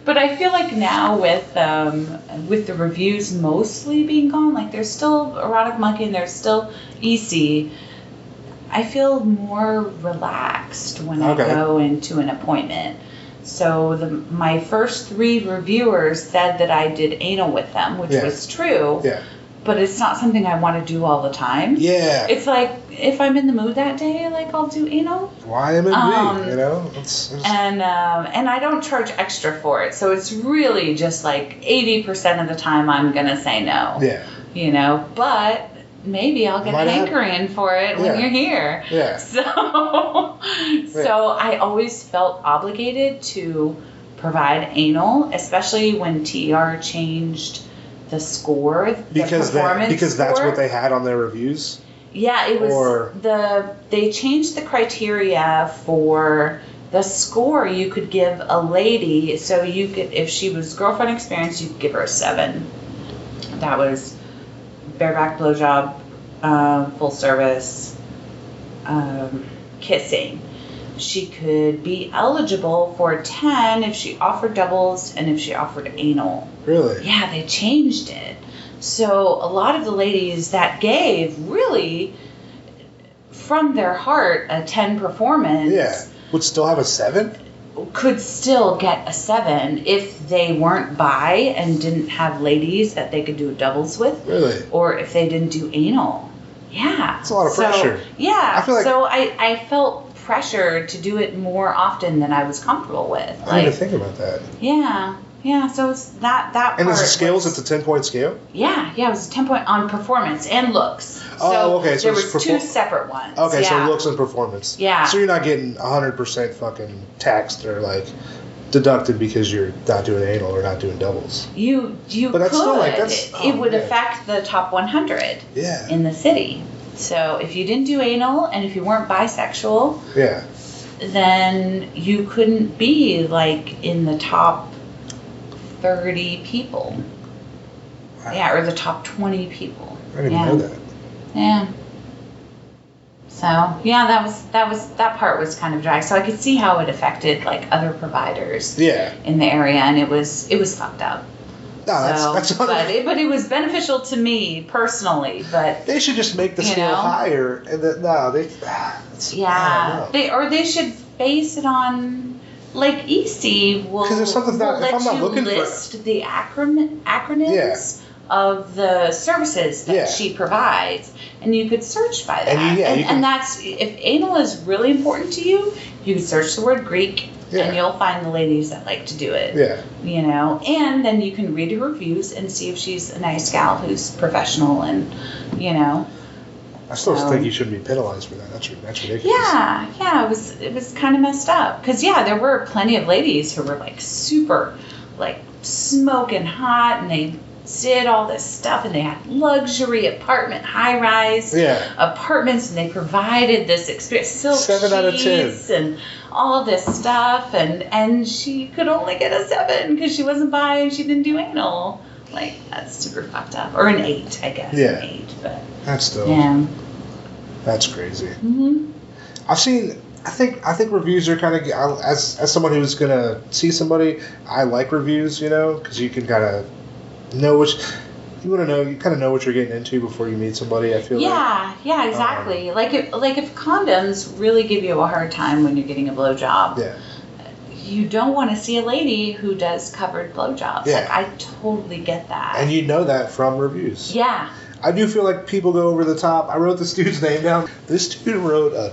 But I feel like now with the reviews mostly being gone, like there's still Erotic Monkey and there's still EC. I feel more relaxed when I go into an appointment. So my first 3 reviewers said that I did anal with them, which was true. Yeah. But it's not something I want to do all the time. Yeah. It's like if I'm in the mood that day, like I'll do anal. Why am I And I don't charge extra for it, so it's really just like 80% of the time I'm gonna say no. Yeah. But maybe I'll get hankering for it when you're here. Yeah. So I always felt obligated to provide anal, especially when TR changed the score, because that's what they had on their reviews. Yeah, it was they changed the criteria for the score you could give a lady. So you could, if she was girlfriend experience, you could give her a 7. That was bareback blowjob, full service, kissing. She could be eligible for a 10 if she offered doubles and if she offered anal. Really? Yeah, they changed it. So a lot of the ladies that gave really, from their heart, a 10 performance. Would still have a 7? Could still get a 7 if they weren't bi and didn't have ladies that they could do doubles with. Really? Or if they didn't do anal. Yeah. That's a lot of pressure. Yeah. I feel like I felt pressure to do it more often than I was comfortable with. I didn't even think about that. Yeah. Yeah, so it's that part. And is the scales, it's a 10-point scale? Yeah, it was a 10-point on performance and looks. Oh, okay. So there was 2 separate ones. Okay, so looks and performance. Yeah. So you're not getting 100% fucking taxed or like deducted because you're not doing anal or not doing doubles. You but that's could. Still like it would affect the top 100 in the city. So if you didn't do anal and if you weren't bisexual, then you couldn't be like in the top 30 people. Wow. Yeah, or the top 20 people. I didn't even know that. Yeah. So yeah, that part was kind of dry. So I could see how it affected like other providers in the area, and it was fucked up. No, that's but it was beneficial to me personally. But they should just make the scale higher, and they should base it on. Like EC will let you list the acronyms of the services that she provides, and you could search by that. And that's, if anal is really important to you, you can search the word Greek, and you'll find the ladies that like to do it. And then you can read her reviews and see if she's a nice gal who's professional and I still think you shouldn't be penalized for that. That's ridiculous. Yeah, it was kind of messed up. Because, there were plenty of ladies who were, like, super, like, smoking hot, and they did all this stuff, and they had luxury apartment, high-rise apartments, and they provided this experience, silk 7 out of 10. And all this stuff, and she could only get a 7 because she wasn't bi and she didn't do anal. Like, that's super fucked up. Or an 8, I guess. Yeah. An 8, but... That's still... Yeah. That's crazy. Mm-hmm. I've seen... I think reviews are kind of... As someone who's going to see somebody, I like reviews, because you can kind of know which... You want to know, you kind of know what you're getting into before you meet somebody, I feel like. Yeah, exactly. If condoms really give you a hard time when you're getting a blowjob, you don't want to see a lady who does covered blowjobs. Yeah. Like, I totally get that. And you know that from reviews. Yeah. I do feel like people go over the top. I wrote this dude's name down. This dude wrote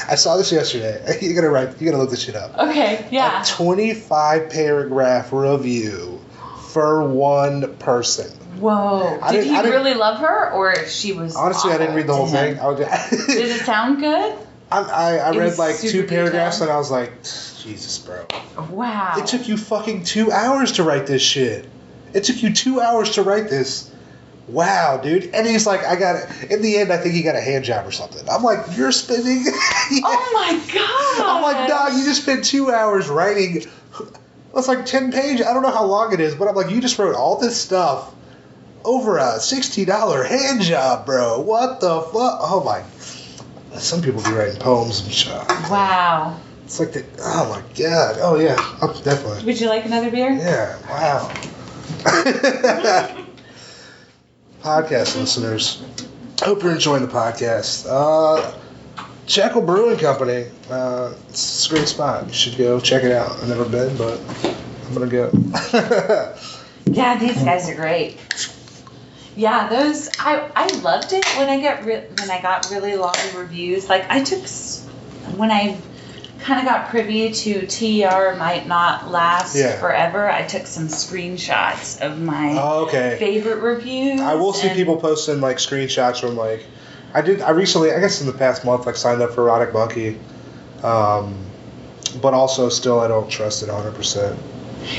I saw this yesterday. You gotta look this shit up. Okay, yeah. A 25 paragraph review for one person. Whoa. Did he really love her, or she was honestly, I didn't read the whole thing. Did it sound good? I read like 2 paragraphs detailed. and I was like, Jesus, bro. Wow. It took you fucking 2 hours to write this shit. It took you 2 hours to write this. Wow, dude. And he's like, I got it. In the end, I think he got a hand job or something. I'm like, you're spending. Oh my God. I'm like, dog, you just spent 2 hours writing. That's like 10 pages. I don't know how long it is, but I'm like, you just wrote all this stuff over a $60 hand job, bro. What the fuck? Oh my. Some people be writing poems and shit. Wow. It's like the. Oh my God. Oh yeah. Oh, definitely. Would you like another beer? Yeah. Wow. Podcast listeners, hope you're enjoying the podcast. Jekyll Brewing Company, it's a great spot. You should go check it out. I've never been, but I'm gonna go. Yeah, these guys are great. Yeah, those I loved it when I got really long reviews. Like when I kind of got privy to TR might not last forever. I took some screenshots of my favorite reviews. I will see people posting like screenshots from like I recently, I guess in the past month, like signed up for Erotic Monkey, but also still I don't trust it 100%.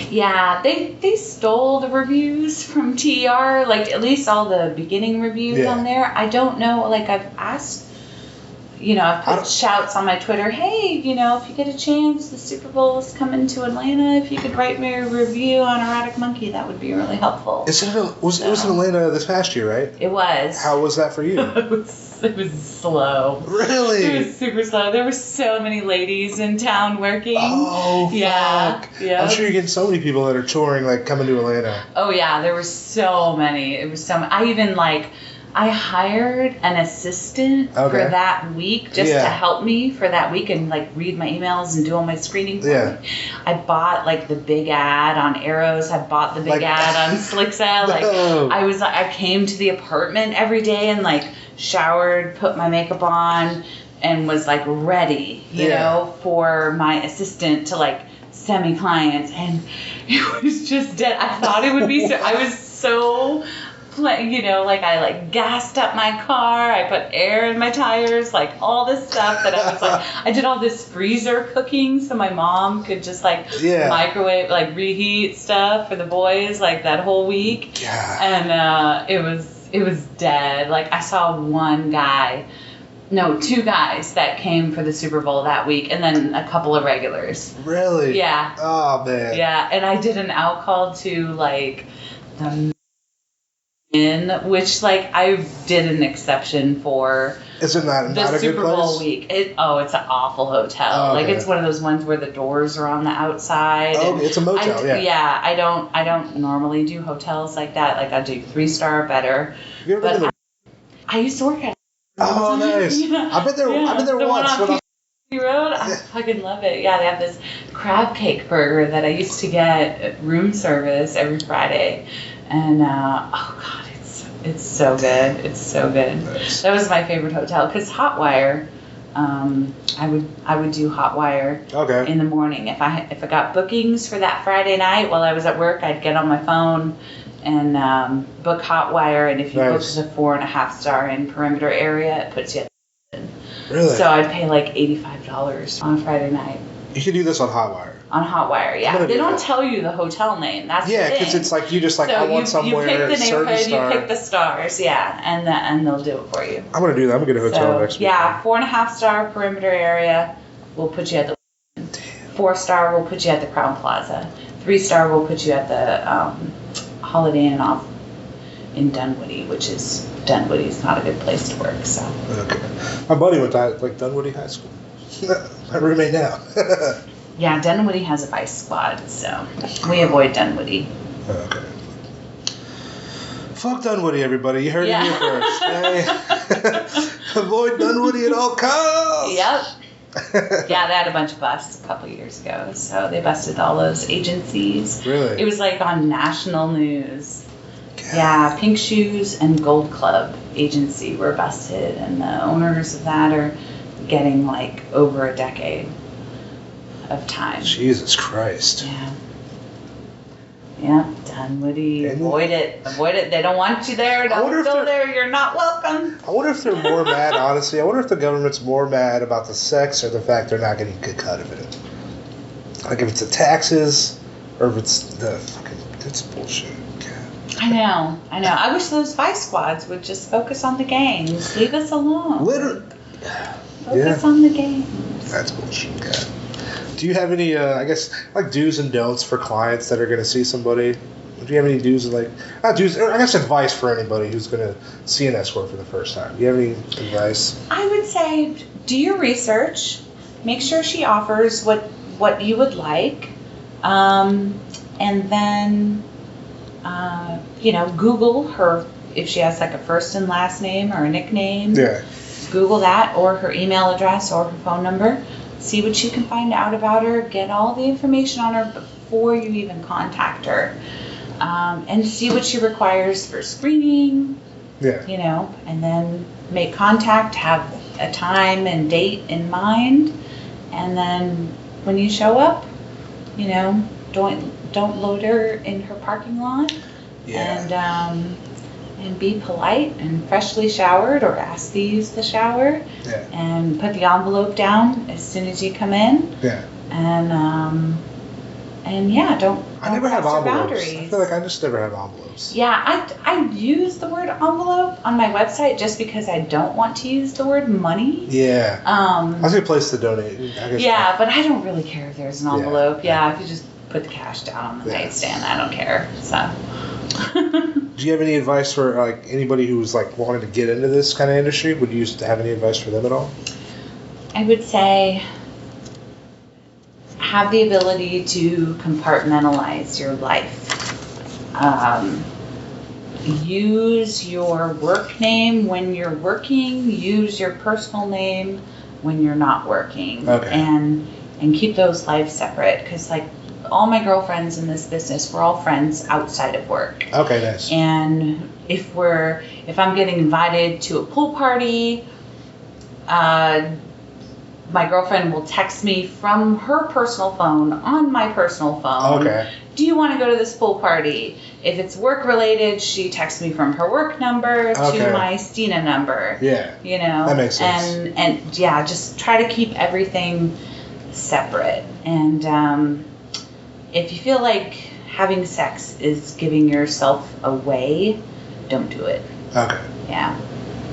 Yeah, they stole the reviews from TR, like at least all the beginning reviews on there. I don't know, like I've asked. I've put shouts on my Twitter, hey, if you get a chance, the Super Bowl is coming to Atlanta. If you could write me a review on Erotic Monkey, that would be really helpful. It was in Atlanta this past year, right? It was. How was that for you? It was slow. Really? It was super slow. There were so many ladies in town working. Oh, fuck. Yeah. I'm sure you're getting so many people that are touring, like coming to Atlanta. Oh, yeah. There were so many. It was so many. I even I hired an assistant for that week just to help me for that week and read my emails and do all my screening for me. I bought the big ad on Arrows. I bought the big ad on Slicksa. I came to the apartment every day and showered, put my makeup on, and was ready, you know, for my assistant to send me clients, and it was just dead. I thought it would be so. I was so. I gassed up my car, I put air in my tires, all this stuff that I was I did all this freezer cooking so my mom could just microwave, reheat stuff for the boys that whole week. Yeah. And it was dead. I saw two guys that came for the Super Bowl that week, and then a couple of regulars. Really? Yeah. Oh man. Yeah, and I did an out call to the which I did an exception for. Isn't that the not a Super good place? Bowl week? It's an awful hotel. Oh, okay. It's one of those ones where the doors are on the outside. Oh, it's a motel. Yeah, I don't normally do hotels like that. I do 3-star better. You ever been to I used to work at. Oh, nice. Yeah. I've been there. Yeah. I've been there once. Road. I fucking love it. Yeah, they have this crab cake burger that I used to get at room service every Friday, and oh god, it's so good. It's so good. Nice. That was my favorite hotel because Hotwire. I would do Hotwire in the morning if I got bookings for that Friday night while I was at work. I'd get on my phone and book Hotwire, and if you book the 4.5-star in perimeter area, it puts you at. Really? So I'd pay $85 on a Friday night. You can do this on Hotwire. On Hotwire, yeah. They don't tell you the hotel name. That's the thing. Yeah, because it's you just I want somewhere. You pick the neighborhood, star. you pick the stars, yeah, and they'll do it for you. I'm gonna do that. I'm gonna get a hotel next week. Yeah, 4.5-star perimeter area, we'll put you at the. 4-star, we'll put you at the Crown Plaza. 3-star, we'll put you at the Holiday Inn off in Dunwoody, Dunwoody's not a good place to work. So. Okay. My buddy went to Dunwoody High School. My roommate now. Yeah, Dunwoody has a vice squad, so we avoid Dunwoody. Okay. fuck Dunwoody, everybody. You heard it here first. Hey. Avoid Dunwoody at all costs. Yep. Yeah, they had a bunch of busts a couple years ago. So they busted all those agencies. Really? It was like on national news. God. Yeah, Pink Shoes and Gold Club agency were busted, and the owners of that are getting like over a decade of time. Jesus Christ. Yeah. Yeah, Dunwoody. Avoid it. Avoid it. They don't want you there. Don't go there. You're not welcome. I wonder if they're more mad, honestly. I wonder if the government's more mad about the sex or the fact they're not getting a good cut of it. Like if it's the taxes or if it's the fucking... That's bullshit. God. I know. I wish those vice squads would just focus on the gangs. Leave us alone. Literally. Focus on the gangs. That's bullshit, God. Do you have any, I guess, like do's and don'ts for clients that are going to see somebody? Do you have any do's and not do's, or I guess advice for anybody who's going to see an escort for the first time? Do you have any advice? I would say do your research. Make sure she offers what you would like. And then, Google her if she has like a first and last name or a nickname. Yeah. Google that or her email address or her phone number. See what you can find out about her. Get all the information on her before you even contact her. And see what she requires for screening. Yeah. And then make contact, have a time and date in mind. And then when you show up, don't load her in her parking lot. Yeah. And be polite and freshly showered or ask to use the shower. Yeah. And put the envelope down as soon as you come in. Yeah. And yeah, don't I never have envelopes. Boundaries. I feel like I just never have envelopes. Yeah, I use the word envelope on my website just because I don't want to use the word money. Yeah. I was gonna place to donate. Yeah, but I don't really care if there's an envelope. Yeah, if you just put the cash down on the nightstand, I don't care. So. Do you have any advice for like anybody who's like wanting to get into this kind of industry? Would you have any advice for them at all? I would say have the ability to compartmentalize your life. Use your work name when you're working. Use your personal name when you're not working. Okay. And keep those lives separate because like all my girlfriends in this business, we're all friends outside of work. Okay, nice. And if I'm getting invited to a pool party, my girlfriend will text me from her personal phone on my personal phone. Okay. Do you want to go to this pool party? If it's work related, she texts me from her work number to my Stina number. Yeah. That makes sense. And yeah, just try to keep everything separate. And if you feel like having sex is giving yourself away, don't do it. Okay. Yeah.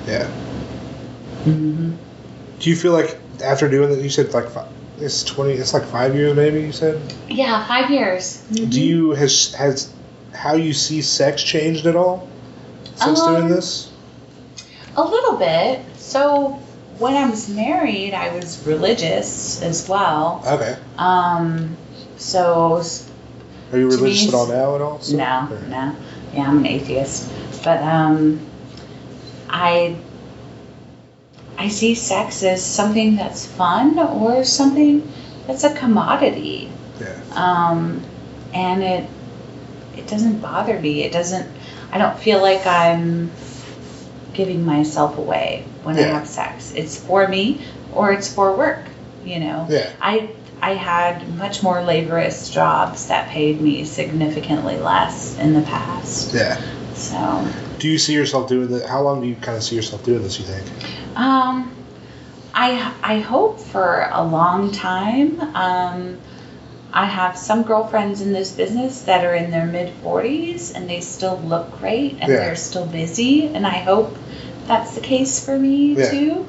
Yeah. Mm-hmm. Do you feel like after doing that, you said like it's like 5 years maybe, you said? Yeah, 5 years. Mm-hmm. Do you, has how you see sex changed at all since doing this? A little bit. So when I was married, I was religious as well. Okay. So. Are you religious at all now at all? So? No. Yeah, I'm an atheist. But I see sex as something that's fun or something that's a commodity. Yeah. And it doesn't bother me. I don't feel like I'm giving myself away when I have sex. It's for me or it's for work, Yeah. I had much more laborious jobs that paid me significantly less in the past. Yeah. So. Do you see yourself doing that? How long do you kind of see yourself doing this, you think? I hope for a long time. I have some girlfriends in this business that are in their mid-40s and they still look great and they're still busy, and I hope that's the case for me too.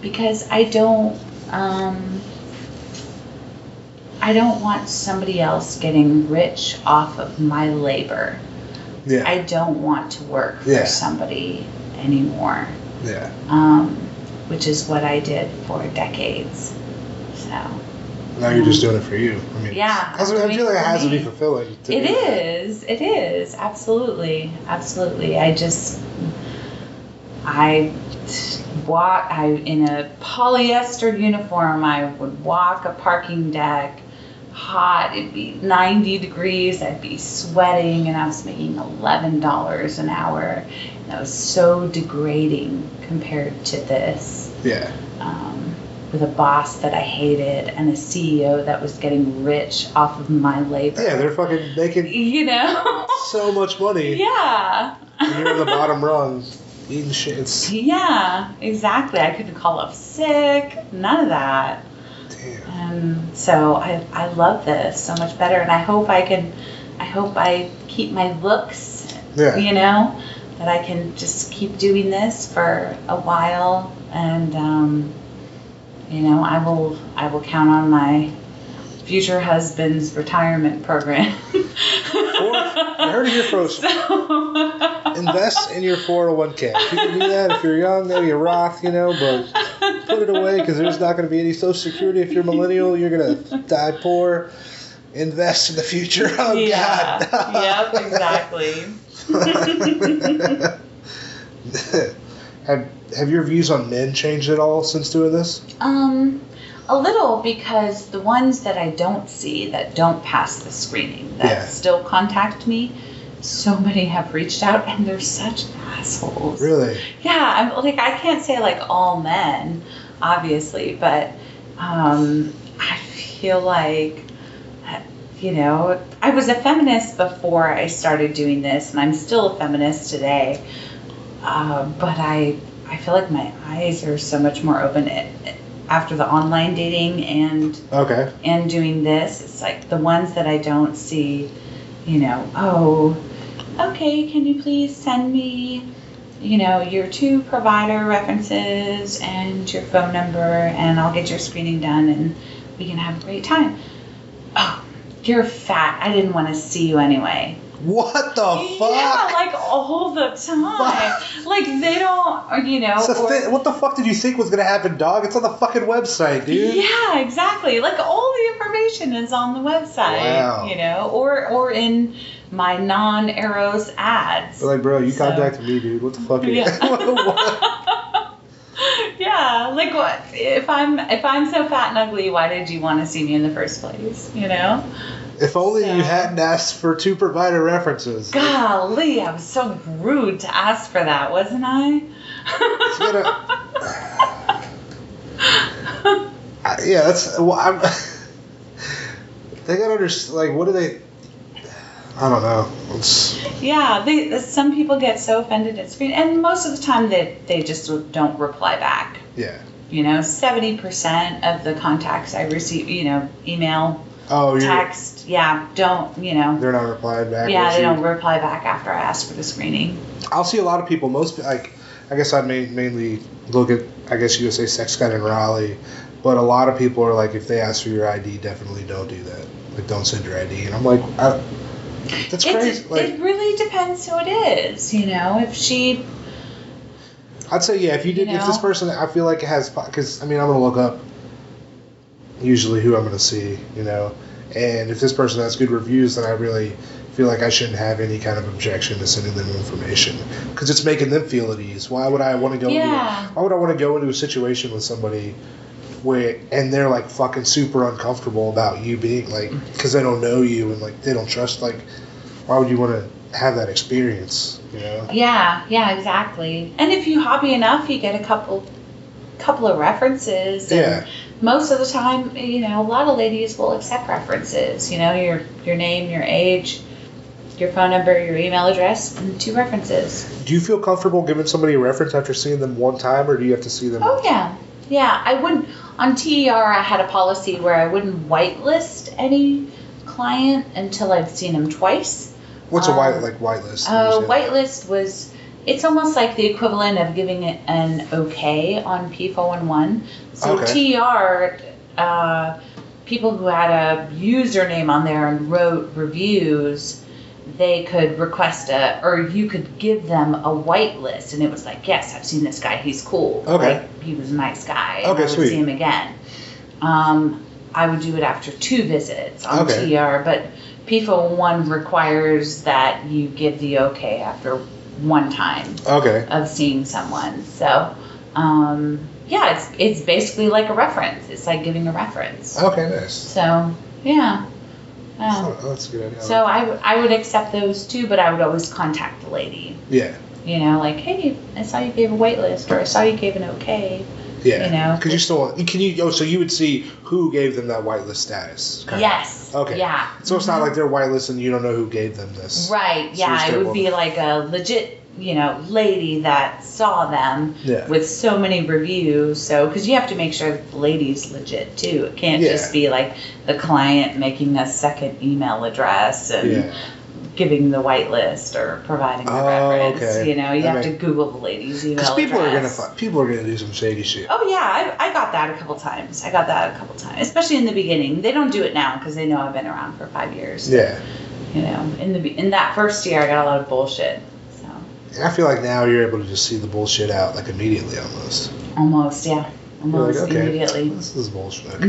Because I don't want somebody else getting rich off of my labor. Yeah. I don't want to work for somebody anymore. Yeah. Which is what I did for decades. So. Now you're just doing it for you. I mean, yeah. I feel like it has to be fulfilling. It is. It is. Absolutely. Absolutely. I in a polyester uniform, I would walk a parking deck, hot, it'd be 90 degrees, I'd be sweating, and I was making $11 an hour. And that was so degrading compared to this. Yeah. With a boss that I hated and a CEO that was getting rich off of my labor. Yeah, they're fucking making so much money. Yeah. And you're in the bottom rungs eating shit. Yeah, exactly. I couldn't call up sick. None of that. Damn. And so I love this so much better, and I hope I keep my looks. Yeah. That I can just keep doing this for a while, and I will count on my future husband's retirement program. I heard it here first. Invest in your 401k. If you can do that, if you're young, maybe a Roth, but put it away because there's not going to be any Social Security. If you're millennial, you're going to die poor. Invest in the future. Oh, yeah. God. Yep, exactly. Have your views on men changed at all since doing this? A little, because the ones that I don't see that don't pass the screening that still contact me, so many have reached out, and they're such assholes. Really? Yeah, I can't say all men, obviously, but I feel like I was a feminist before I started doing this, and I'm still a feminist today. But I feel like my eyes are so much more open after the online dating and doing this. It's like the ones that I don't see, okay, can you please send me, your 2 provider references and your phone number, and I'll get your screening done and we can have a great time. Oh, you're fat. I didn't want to see you anyway. What the fuck? Yeah, all the time. They don't, what the fuck did you think was going to happen, dog? It's on the fucking website, dude. Yeah, exactly. All the information is on the website. Wow. Or in my non-Eros ads. But bro, you contacted me, dude. What the fuck? Yeah. Yeah, what? If I'm so fat and ugly, why did you want to see me in the first place? If only you hadn't asked for 2 provider references. Golly, I was so rude to ask for that, wasn't I? Yeah, that's. Well, they gotta understand. What do they? I don't know. Yeah, some people get so offended at screen, and most of the time they just don't reply back. Yeah. 70% of the contacts I receive, email. Oh, text, don't, They're not replying back. Yeah, they don't reply back after I ask for the screening. I'll see a lot of people, I guess I mainly look at, I guess you would say Sex Guide in Raleigh, but a lot of people are if they ask for your ID, definitely don't do that. Don't send your ID. And I'm that's crazy. It really depends who it is, if she... I'd say, yeah, if this person, I feel like it has, because, I'm going to look up usually who I'm going to see, and if this person has good reviews, then I really feel like I shouldn't have any kind of objection to sending them information, because it's making them feel at ease. Why would I want to go into a situation with somebody and they're fucking super uncomfortable about you being because they don't know you and they don't trust, why would you want to have that experience, Yeah, exactly. And if you hobby enough, you get a couple of references. And most of the time, a lot of ladies will accept references. Your name, your age, your phone number, your email address, and 2 references. Do you feel comfortable giving somebody a reference after seeing them one time, or do you have to see them? Oh, yeah. I wouldn't. On TER, I had a policy where I wouldn't whitelist any client until I'd seen them twice. What's a whitelist? Whitelist was... It's almost like the equivalent of giving it an okay on P411. So TR, people who had a username on there and wrote reviews, they could request or you could give them a whitelist, and it was yes, I've seen this guy, he's cool. Okay. He was a nice guy. Okay, I would sweet. see him again. I would do it after 2 visits on Okay. TR, but PFO 1 requires that you give the okay after 1 time of seeing someone. So, yeah, it's basically like a reference. It's like giving a reference. Okay, nice. So, yeah. Oh, that's a good idea. So I would accept those too, but I would always contact the lady. Yeah. You know, like, hey, I saw you gave a wait list, or I saw you gave an okay. Yeah. You know, because you still so you would see who gave them that whitelist status. Yes. Okay. Yeah. So it's not like they're whitelist and you don't know who gave them this. Right. So Yeah. It would be like a legit, lady that saw them with so many reviews. So, because you have to make sure that the lady's legit too. It can't just be like the client making a second email address and giving the whitelist or providing the reference. Okay. You have to Google the lady's email address. Because people are gonna do some shady shit. Oh yeah, I got that a couple times. Especially in the beginning. They don't do it now because they know I've been around for 5 years. Yeah. In that first year, I got a lot of bullshit. So. And I feel like now you're able to just see the bullshit out like immediately almost. Almost, yeah. Almost like, okay, immediately. This is bullshit.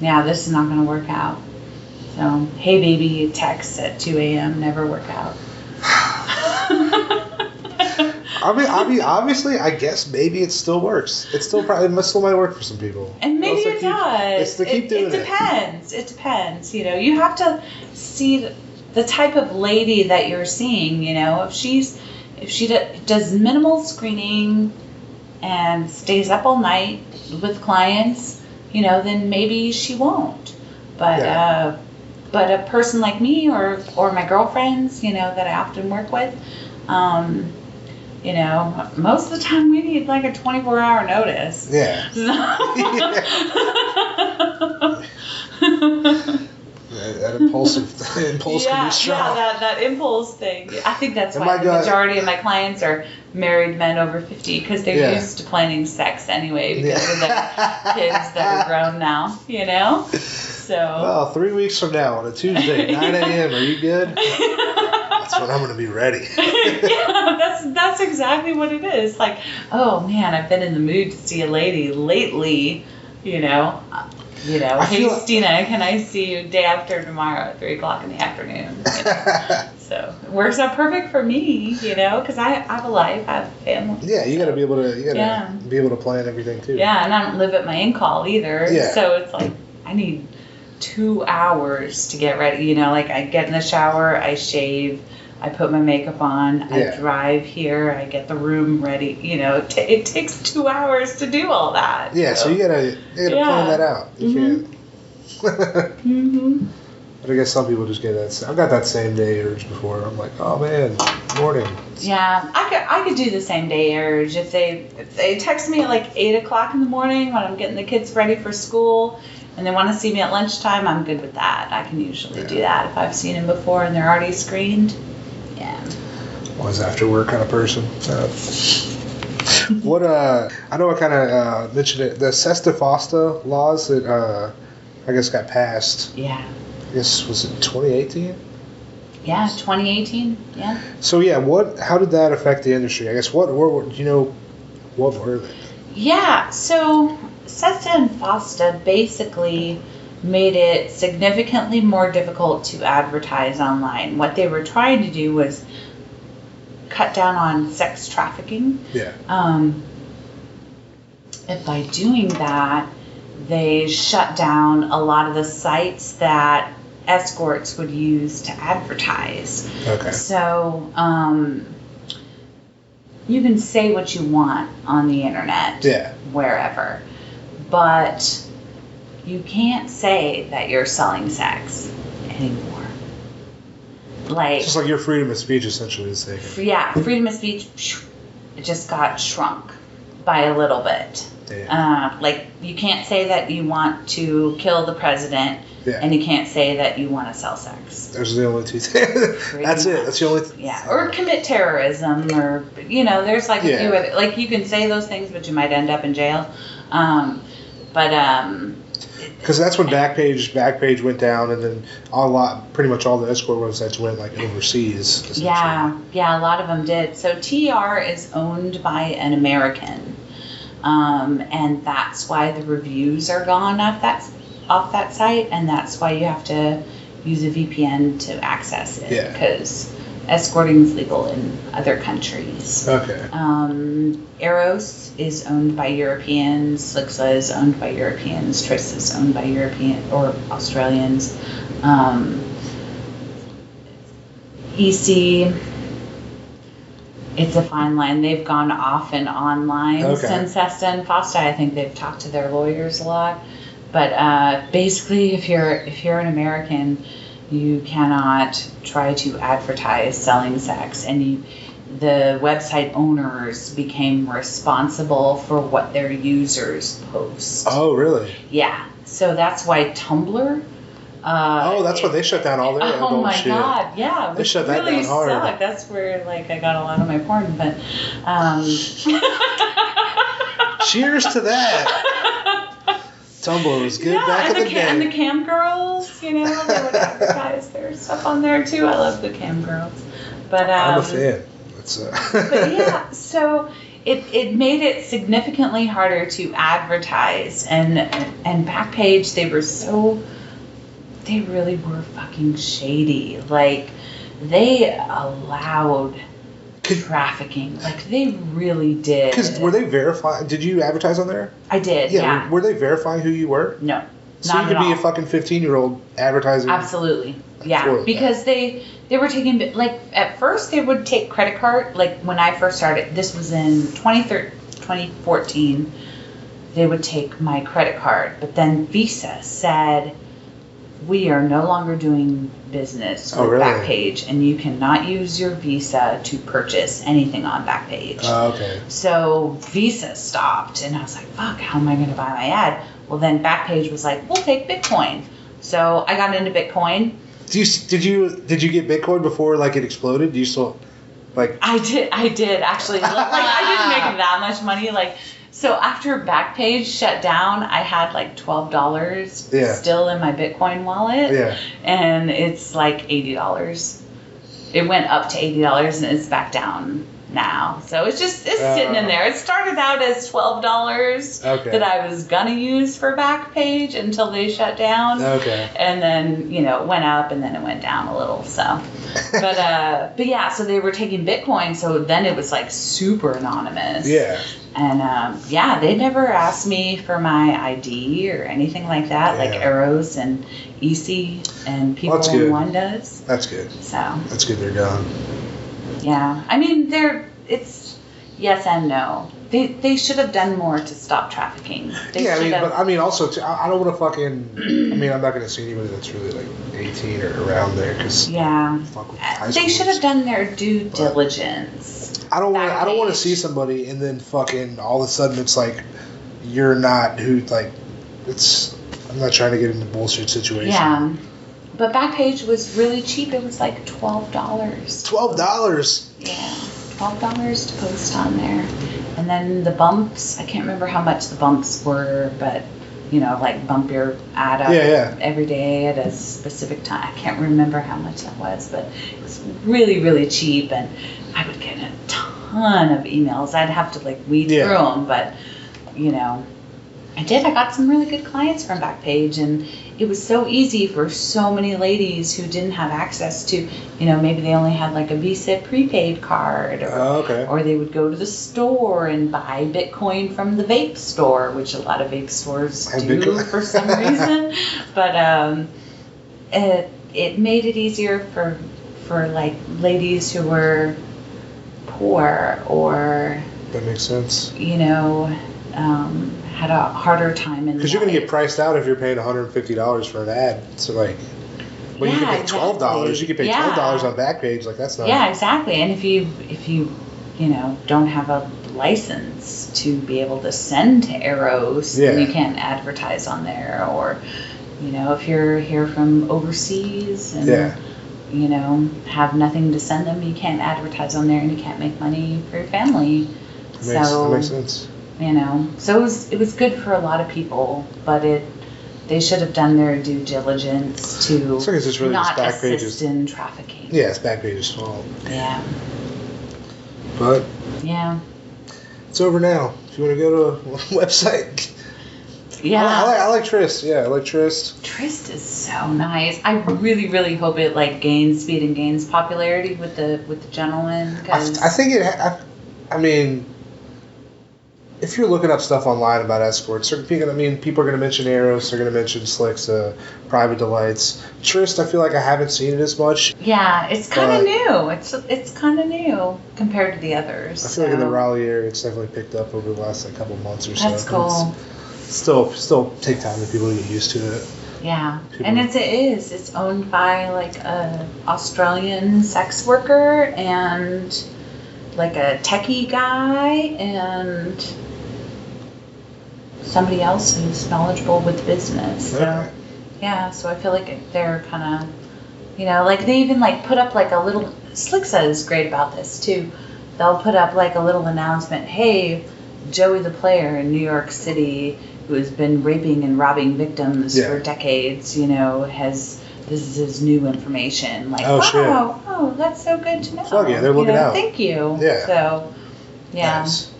Yeah, this is not going to work out. So, hey baby, texts at 2 a.m. never work out. I mean, obviously, I guess maybe it still works. It still might work for some people. And maybe it does. It's to keep doing it. It depends. It depends. You have to see the type of lady that you're seeing. If she does minimal screening and stays up all night with clients, then maybe she won't. But but a person like me or my girlfriends, that I often work with, most of the time we need like a 24-hour notice. Yeah. That impulsive impulse can be strong. Yeah, that impulse thing. I think that's why the majority of my clients are married men over 50 because they're used to planning sex anyway because of their kids that are grown now, So. Well, 3 weeks from now on a Tuesday, 9 a.m. Are you good? That's when I'm going to be ready. Yeah, that's exactly what it is. Like, oh man, I've been in the mood to see a lady lately. Hey Stina, can I see you day after tomorrow at 3:00 in the afternoon? So it works out perfect for me, because I have a life, I have a family. Yeah, you got to be able to be able to plan everything too. Yeah, and I don't live at my in-call either. Yeah. So it's like I need 2 hours to get ready. Like I get in the shower, I shave, I put my makeup on, I drive here, I get the room ready. It takes 2 hours to do all that. Yeah, so you gotta plan that out. You can't. But I guess some people just get that. I've got that same day urge before. I'm like, oh man, morning. Yeah, I could do the same day urge if they text me at like 8:00 in the morning when I'm getting the kids ready for school. And they want to see me at lunchtime, I'm good with that. I can usually do that if I've seen them before and they're already screened. Yeah. Always after work kind of person. What I know I kind of mentioned it. The Sesta Fosta laws that I guess got passed. Yeah. I guess was it 2018? Yeah, 2018. Yeah. So yeah, how did that affect the industry? I guess what were they? Yeah. So SESTA and FOSTA basically made it significantly more difficult to advertise online. What they were trying to do was cut down on sex trafficking. Yeah. And by doing that, they shut down a lot of the sites that escorts would use to advertise. Okay. So, you can say what you want on the internet. Yeah. Wherever. But you can't say that you're selling sex anymore. It's just like your freedom of speech essentially is taken. Yeah, freedom of speech, it just got shrunk by a little bit. Like, you can't say that you want to kill the president, and you can't say that you want to sell sex. Those are the only two things. That's it. That's the only Yeah, or commit terrorism, or, there's like a few other, like, you can say those things, but you might end up in jail. Because that's when Backpage went down, and then pretty much all the escort websites went like overseas. Yeah, a lot of them did. So TR is owned by an American, and that's why the reviews are gone off off that site, and that's why you have to use a VPN to access it. Yeah. Because escorting is legal in other countries. Okay. Eros is owned by Europeans. Slixa is owned by Europeans. Tris is owned by European or Australians. EC, it's a fine line. They've gone off and online since Esta and Fosta. I think they've talked to their lawyers a lot. But basically, if you're an American, you cannot try to advertise selling sex, and the website owners became responsible for what their users post. Oh, really? Yeah. So that's why Tumblr. That's why they shut down all their adult shit. Oh my god, yeah. They shut that down hard. Sucked. That's where I got a lot of my porn, but cheers to that. Tumblr was good back in the day. And the cam girls, they would advertise their stuff on there too. I love the cam girls. But I'm a fan. But yeah, so it made it significantly harder to advertise, and Backpage, they really were fucking shady. Like, they allowed trafficking. Like, they really did. Because were they verifying? Did you advertise on there? I did, yeah. Were they verifying who you were? No. So you could be a fucking 15-year-old advertising? Absolutely. Yeah. Because they were taking, like, at first they would take credit card. Like, when I first started, this was in 2014, they would take my credit card. But then Visa said, we are no longer doing business with Backpage, and you cannot use your Visa to purchase anything on Backpage. Oh, okay. So Visa stopped, and I was like, fuck, how am I going to buy my ad? Well, then Backpage was like, we'll take Bitcoin. So I got into Bitcoin. Did you get Bitcoin before, like, it exploded? Do you still, like... I did actually. Like, I didn't make that much money. Like, so after Backpage shut down, I had like $12 still in my Bitcoin wallet. Yeah. And it's like $80. It went up to $80 and it's back down now. So it's sitting in there. It started out as $12 that I was gonna use for Backpage until they shut down. Okay. And then, it went up and then it went down a little. So but yeah, so they were taking Bitcoin, so then it was like super anonymous. Yeah. And they never asked me for my ID or anything like that, like Eros and EC and People in One does. That's good. So that's good they're gone. Yeah, I mean it's yes and no. They should have done more to stop trafficking. Also I don't want to fucking. I'm not going to see anybody that's really like 18 or around there because they should have done their due diligence. I don't want to see somebody and then fucking all of a sudden it's like you're not who like it's. I'm not trying to get into bullshit situation. Yeah, but Backpage was really cheap. It was like $12. $12. Yeah, $12 to post on there, and then the bumps. I can't remember how much the bumps were, but like bump your ad up every day at a specific time. I can't remember how much that was, but it was really, really cheap, and I would get a ton of emails. I'd have to like weed through them, but I did. I got some really good clients from Backpage, and it was so easy for so many ladies who didn't have access to, maybe they only had like a Visa prepaid card, or they would go to the store and buy Bitcoin from the vape store, which a lot of vape stores do for some reason. But it made it easier for like ladies who were poor or that makes sense. Had a harder time in because you're going to get priced out if you're paying $150 for an ad. So like, you can pay $12. You can pay $12 on Backpage. Like that's not. Yeah, exactly. And if you don't have a license to be able to send to Eros, then you can't advertise on there. Or if you're here from overseas and have nothing to send them, you can't advertise on there, and you can't make money for your family. That makes sense. So it was good for a lot of people, but they should have done their due diligence to not assist in trafficking. Yeah, it's Backpage's fault. Yeah. But yeah, it's over now. If you want to go to a website, Yeah. I like Tryst. Yeah, I like Tryst. Tryst is so nice. I really, really hope it like gains speed and gains popularity with the gentlemen. I think it. I mean, if you're looking up stuff online about escorts, certain people. I mean, people are going to mention Eros. They're going to mention Slicks, Private Delights. Tryst, I feel like I haven't seen it as much. Yeah, it's kind of new. It's kind of new compared to the others. I feel like in the Raleigh area, it's definitely picked up over the last like couple months or so. That's cool. Still take time for people to get used to it. Yeah, and it's owned by like a Australian sex worker and like a techie guy and somebody else who's knowledgeable with the business. So yeah, so I feel like they're kind of, like they even like put up like a little. Slixa is great about this too. They'll put up like a little announcement. Hey, Joey the player in New York City, who has been raping and robbing victims for decades, this is his new information. Like, oh, that's so good to know. Fuck yeah, they're looking out. Thank you. Yeah. So, yeah. Nice.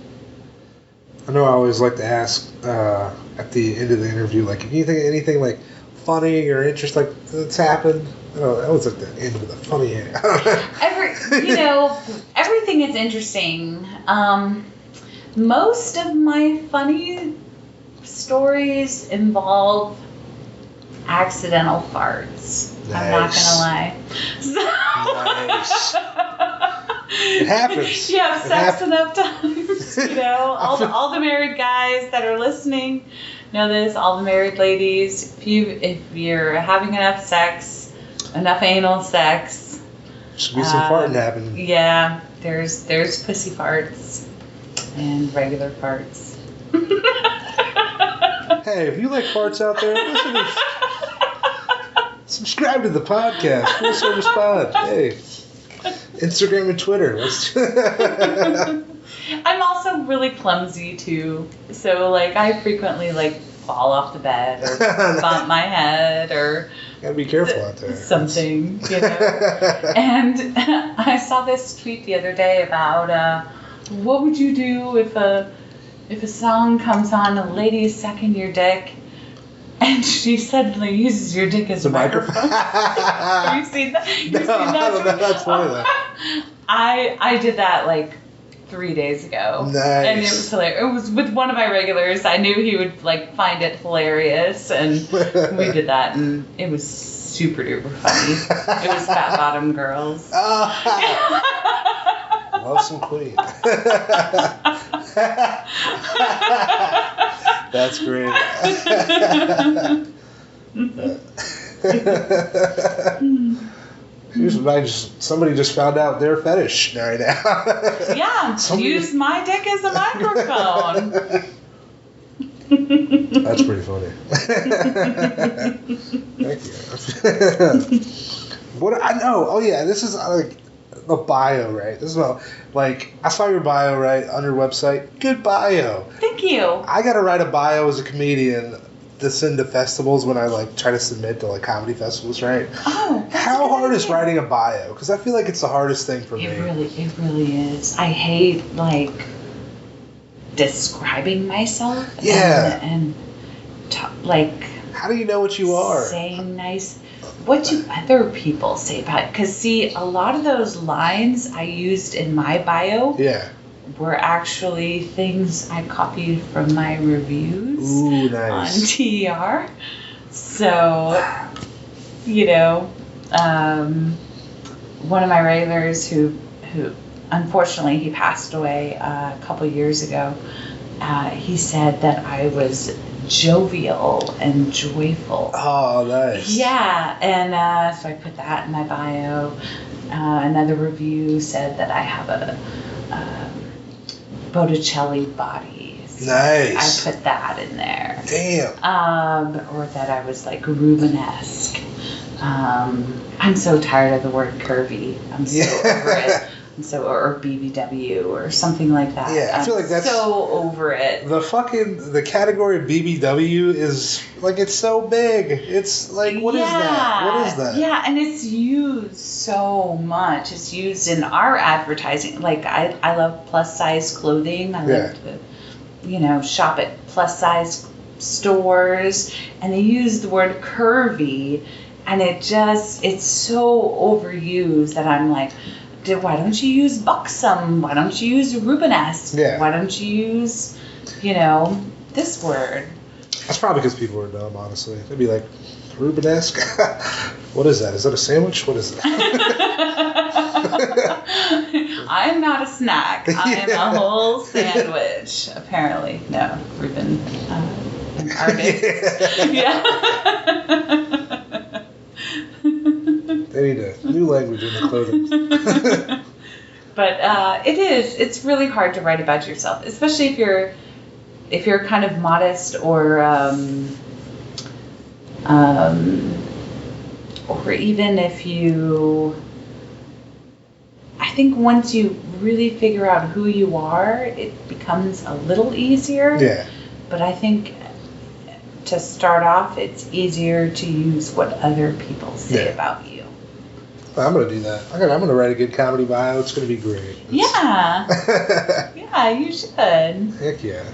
I know I always like to ask at the end of the interview, like, if you think anything like funny or interesting like that's happened. Oh, that was at the end of the funny. Everything is interesting. Most of my funny stories involve accidental farts. Nice. I'm not gonna lie. Nice. It happens. You have sex enough times, all the married guys that are listening know this. All the married ladies, if you're having enough sex, enough anal sex, should be some farting happening. Yeah, there's pussy farts and regular farts. Hey, if you like farts out there, listen subscribe to the podcast. Full Service Pod. Hey, Instagram and Twitter. I'm also really clumsy too, so like I frequently like fall off the bed or bump my head or. Gotta be careful out there. Something, And I saw this tweet the other day about what would you do if a song comes on, a lady is sucking your dick, and she suddenly uses your dick as a microphone. Have you seen that? That's funny though. I did that like 3 days ago. Nice. And it was hilarious. It was with one of my regulars. I knew he would like find it hilarious, and we did that, and it was super duper funny. It was Fat Bottom Girls. Love some Queen. That's great. Somebody just found out their fetish right now. Yeah, use my dick as a microphone. That's pretty funny. Thank you. What I know? Oh yeah, this is like a bio, right? This is about like I saw your bio right on your website. Good bio. Thank you. I gotta write a bio as a comedian to send to festivals when I like try to submit to like comedy festivals, right? Oh, how hard is writing a bio? Because I feel like it's the hardest thing for me. It really is. I hate like describing myself. Yeah. And like. How do you know what you are? Saying nice. What do other people say about it? Because see, a lot of those lines I used in my bio. Yeah. Were actually things I copied from my reviews. Ooh, nice. On TER. So, one of my regulars who unfortunately he passed away a couple years ago, he said that I was jovial and joyful. Oh, nice. Yeah, and so I put that in my bio. Another review said that I have a Botticelli body. So nice. I put that in there. Damn. Or that I was like Rubenesque. I'm so tired of the word curvy. I'm so over it. Or BBW or something like that. Yeah, I feel like that's so over it. The category of BBW is like it's so big. It's like what is that? What is that? Yeah, and it's used so much. It's used in our advertising. Like I love plus size clothing. I like to, shop at plus size stores, and they use the word curvy, and it's so overused that I'm like, why don't you use buxom? Why don't you use Rubenesque? Yeah. Why don't you use, this word? That's probably because people are dumb, honestly. They'd be like, Rubenesque? What is that? Is that a sandwich? What is that? I'm not a snack. I am a whole sandwich. Apparently. No, Ruben, an artist. Yeah. They need a new language in their clothing. But it's really hard to write about yourself, especially if you're kind of modest or even if you, I think once you really figure out who you are, it becomes a little easier. Yeah. But I think to start off, it's easier to use what other people say about you. I'm going to do that. I'm going to write a good comedy bio. It's going to be great. Yeah. Yeah, you should. Heck yeah.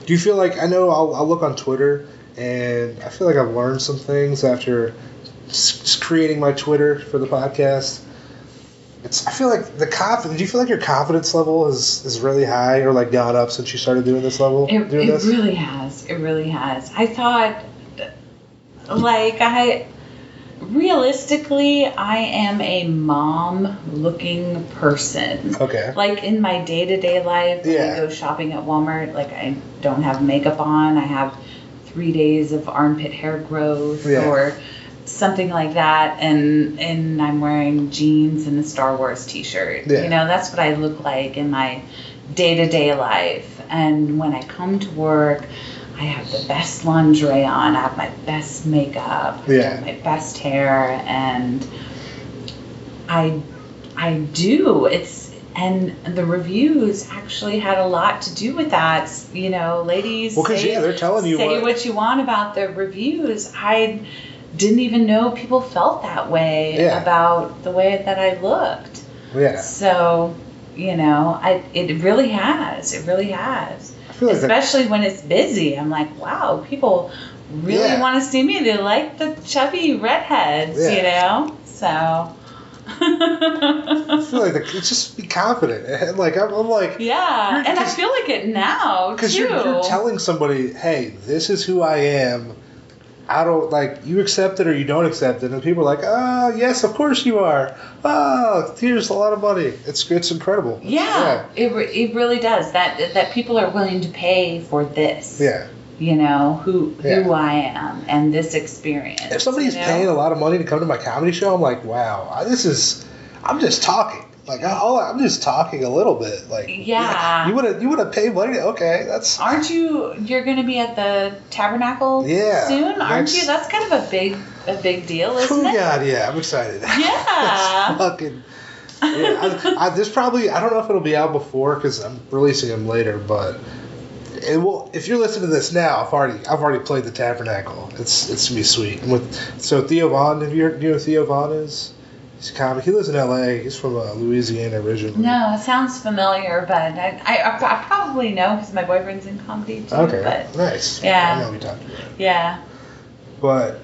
Do you feel like, I know I'll look on Twitter, and I feel like I've learned some things after creating my Twitter for the podcast. I feel like do you feel like your confidence level is really high or like gone up since you started doing this level? It really has. It really has. I thought, realistically, I am a mom-looking person. Okay. Like in my day-to-day life, when I go shopping at Walmart, like I don't have makeup on. I have 3 days of armpit hair growth or something like that, and I'm wearing jeans and a Star Wars t-shirt. Yeah. That's what I look like in my day-to-day life. And when I come to work, I have the best lingerie on, I have my best makeup, I have my best hair, and I do. And the reviews actually had a lot to do with that. Ladies, they're telling you say what you want about the reviews. I didn't even know people felt that way about the way that I looked. Yeah. So, it really has. It really has. Especially when it's busy. I'm like, wow, people really want to see me. They like the chubby redheads, So. I feel like just be confident. And like I'm like. Yeah, and I feel like it now because you're telling somebody, hey, this is who I am. I don't you accept it or you don't accept it, and people are like, oh yes, of course you are. Oh, here's a lot of money. It's incredible. Yeah. It really does. That people are willing to pay for this. Yeah. Who I am and this experience. If somebody's paying a lot of money to come to my comedy show, I'm like, wow, I'm just talking. Like, I'm just talking a little bit. Like, you want to pay money? Okay, that's. Aren't you? You're going to be at the Tabernacle soon, aren't you? That's kind of a big deal, isn't it? Oh God, yeah, I'm excited. Yeah. Fucking. Yeah, there's probably, I don't know if it'll be out before because I'm releasing them later, but it will. If you're listening to this now, I've already played the Tabernacle. It's gonna be sweet. So Theo Vaughn, do you know who Theo Vaughn is? He's a comic. He lives in L.A. He's from Louisiana originally. No, it sounds familiar, but I probably know because my boyfriend's in comedy too. Okay, but nice. Yeah. I know we talked about it. Yeah. But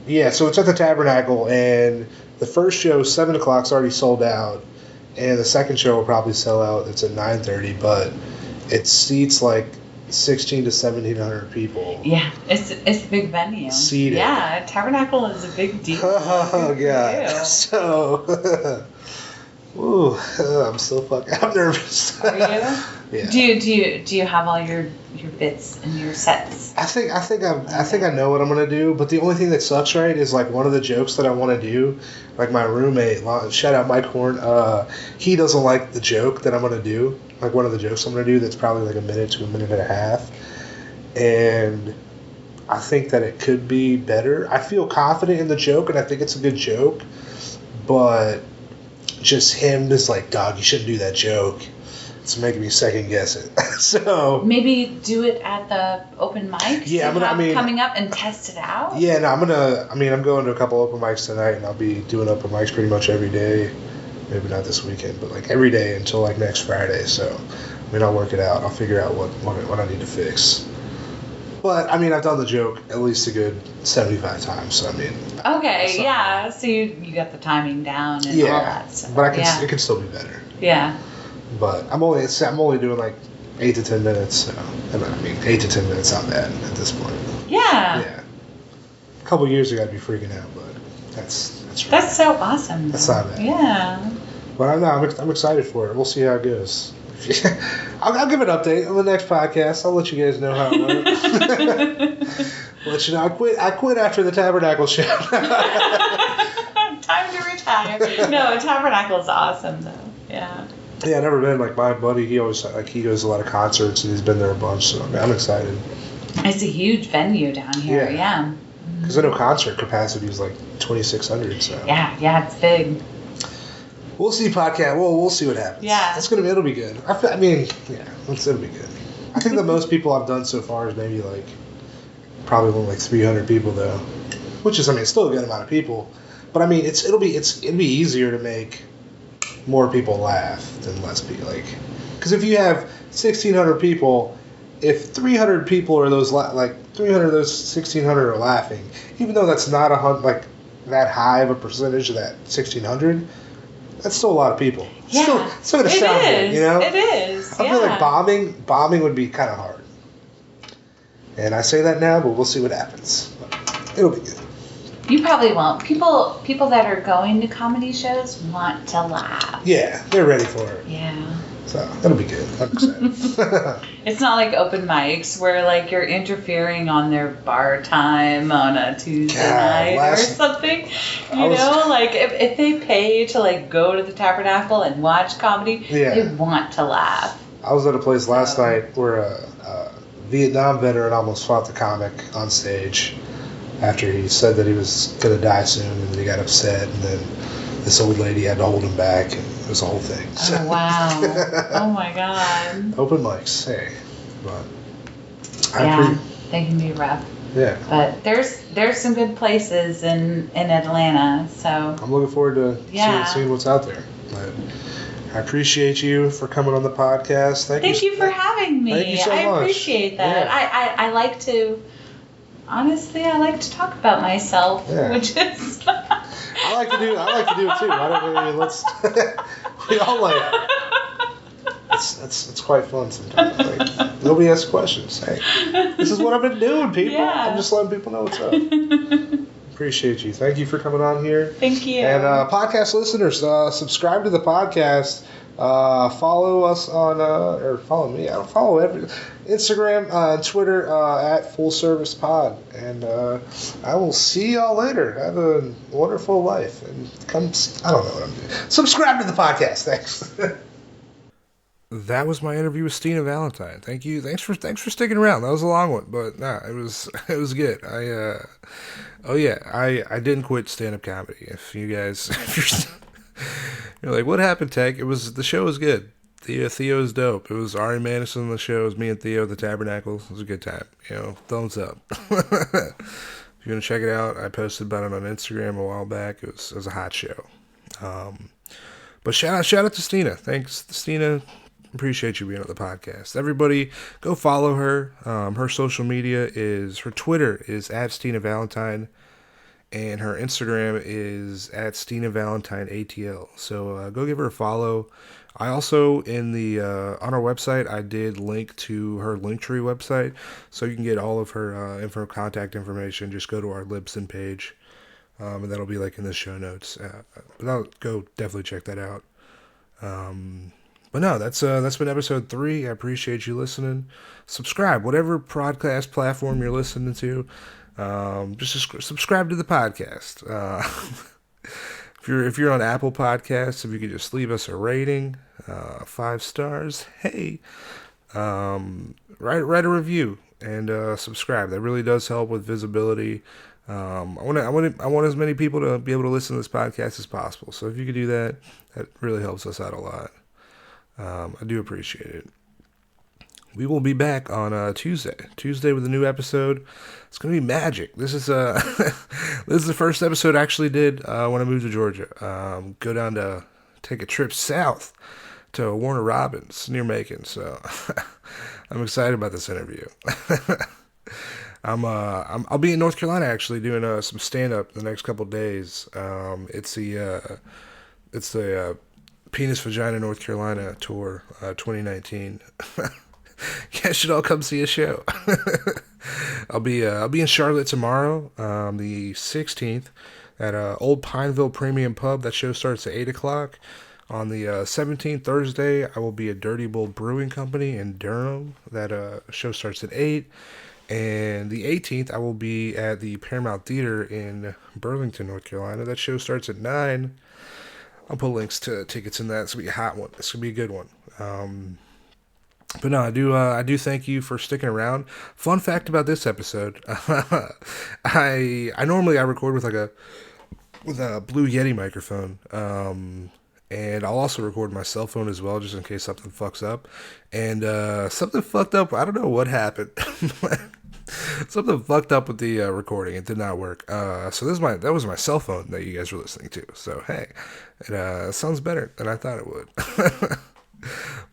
yeah, so it's at the Tabernacle, and the first show 7 o'clock's already sold out, and the second show will probably sell out. It's at 9:30, but it seats like 1,600 to 1,700 people. Yeah, it's a big venue. Seated. Yeah, Tabernacle is a big deal. Oh God! So, ooh, I'm nervous. Are you? Yeah. Do you have all your bits and your sets? I think I know what I'm gonna do, but the only thing that sucks, right, is like one of the jokes that I want to do. Like my roommate, shout out Mike Horn. He doesn't like the joke that I'm gonna do. Like one of the jokes I'm gonna do that's probably like a minute to a minute and a half, and I think that it could be better. I feel confident in the joke, and I think it's a good joke, but just him just like, dog, you shouldn't do that joke. It's making me second guess it. So maybe do it at the open mics. Yeah, coming up and test it out. Yeah, no, I'm going to a couple open mics tonight, and I'll be doing open mics pretty much every day. Maybe not this weekend, but like every day until like next Friday. So, I'll work it out. I'll figure out what I need to fix. But I mean, I've done the joke at least a good 75 times. So I mean. Okay, yeah. So you got the timing down and all that stuff. But it can still be better. Yeah. But I'm only doing like 8 to 10 minutes. So I mean, 8 to 10 minutes not bad at this point. Yeah. Yeah. A couple of years ago, I'd be freaking out, but that's right. That's so awesome. That's not bad. Yeah. But I'm excited for it. We'll see how it goes. I'll give an update on the next podcast. I'll let you guys know how it went. Let you know I quit after the Tabernacle show. Time to retire. No, Tabernacle is awesome though. Yeah. Yeah, I've never been. Like my buddy, he goes to a lot of concerts and he's been there a bunch. So I'm excited. It's a huge venue down here. Yeah. Because I know concert capacity is like 2,600. So yeah, it's big. We'll see podcast. We'll see what happens. Yeah. It'll be good. I mean, it'll be good. I think the most people I've done so far is maybe like probably only like 300 people though, which is still a good amount of people. But I mean, it'll be easier to make more people laugh than less people. Like, because if you have 1,600 people, if 300 people are 300 of those 1,600 are laughing, even though that's not that high of a percentage of that 1,600. That's still a lot of people. Yeah, still gonna sound good, you know? It is. I feel like bombing would be kind of hard. And I say that now, but we'll see what happens. It'll be good. You probably won't. People that are going to comedy shows want to laugh. Yeah, they're ready for it. Yeah. So that'll be good. I'm excited. It's not like open mics where like you're interfering on their bar time on a Tuesday night or something. Like if they pay to like go to the Tabernacle and watch comedy, they want to laugh. I was at a place last night where a Vietnam veteran almost fought the comic on stage after he said that he was going to die soon, and then he got upset, and then this old lady had to hold him back, and it was a whole thing. Oh, wow. Oh, my God. Open mics, hey. But they can be rough. Yeah. But there's some good places in Atlanta, so. I'm looking forward to seeing what's out there. But I appreciate you for coming on the podcast. Thank you for having me. Thank you so much. I appreciate that. Yeah. I like to, honestly, talk about myself, which is. I like to do it too. Let's. We all like. It's quite fun sometimes. Like, nobody asks questions. Hey, this is what I've been doing, people. Yeah. I'm just letting people know what's up. Appreciate you. Thank you for coming on here. Thank you. And podcast listeners, subscribe to the podcast. Follow us on, or follow me. I don't follow Instagram and Twitter at Full Service Pod. And I will see y'all later. Have a wonderful life. And I don't know what I'm doing. Subscribe to the podcast. Thanks. That was my interview with Stina Valentine. Thank you. Thanks for sticking around. That was a long one, but it was good. I didn't quit stand-up comedy. If you guys, you're like, what happened, Tech? The show was good. Theo is dope. It was Ari Madison on the show. It was me and Theo at the Tabernacle. It was a good time. Thumbs up. If you want to check it out, I posted about it on Instagram a while back. It was a hot show. But shout out to Stina. Thanks, Stina. Appreciate you being on the podcast. Everybody, go follow her. Her social media her Twitter is at Stina Valentine, and her Instagram is at Stina Valentine ATL. So go give her a follow. I also on our website I did link to her Linktree website, so you can get all of her contact information. Just go to our Libsyn page, and that'll be like in the show notes. But go definitely check that out. But no, that's been episode 3. I appreciate you listening. Subscribe, whatever podcast platform you're listening to. Just subscribe to the podcast. If you're on Apple Podcasts, if you could just leave us a rating, 5 stars. Hey, write a review and subscribe. That really does help with visibility. I want as many people to be able to listen to this podcast as possible. So if you could do that, that really helps us out a lot. I do appreciate it. We will be back on Tuesday with a new episode. It's gonna be magic. This is the first episode I actually did when I moved to Georgia. Go down to take a trip south to Warner Robins near Macon. So I'm excited about this interview. I'll be in North Carolina actually doing some stand up the next couple days. It's the Penis Vagina North Carolina tour 2019. You guys should all come see a show. I'll be in Charlotte tomorrow, the 16th, at Old Pineville Premium Pub. That show starts at 8 o'clock. On the 17th, Thursday, I will be at Dirty Bull Brewing Company in Durham. That show starts at 8. And the 18th, I will be at the Paramount Theater in Burlington, North Carolina. That show starts at 9. I'll put links to tickets in that. It's gonna be a hot one. It's gonna be a good one. But no, I do thank you for sticking around. Fun fact about this episode: I normally I record with a Blue Yeti microphone, and I'll also record my cell phone as well, just in case something fucks up. And something fucked up. I don't know what happened. Something fucked up with the recording. It did not work. So that was my cell phone that you guys were listening to. So hey, it sounds better than I thought it would.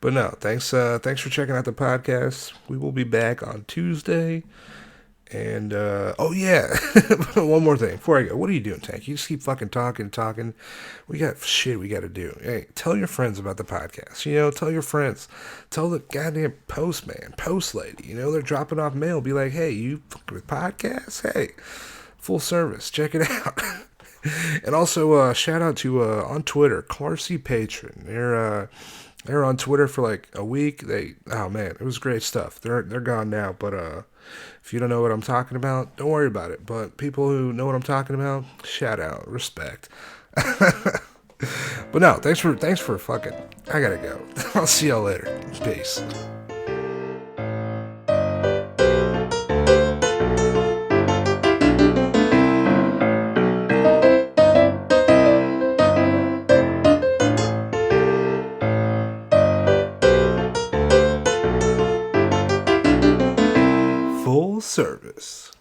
But no, thanks for checking out the podcast. We will be back on Tuesday. And oh yeah, one more thing before I go. What are you doing, Tank? You just keep fucking talking. We got shit we got to do. Hey, tell your friends about the podcast. Tell your friends. Tell the goddamn postman, post lady. They're dropping off mail. Be like, hey, you fucking with podcasts? Hey, full service. Check it out. And also shout out to on Twitter, Clarcy Patron. They're on Twitter for like a week. Oh man, it was great stuff. They're gone now, but if you don't know what I'm talking about, don't worry about it. But people who know what I'm talking about, shout out, respect. But no, thanks for fucking. I gotta go. I'll see y'all later. Peace. Full service.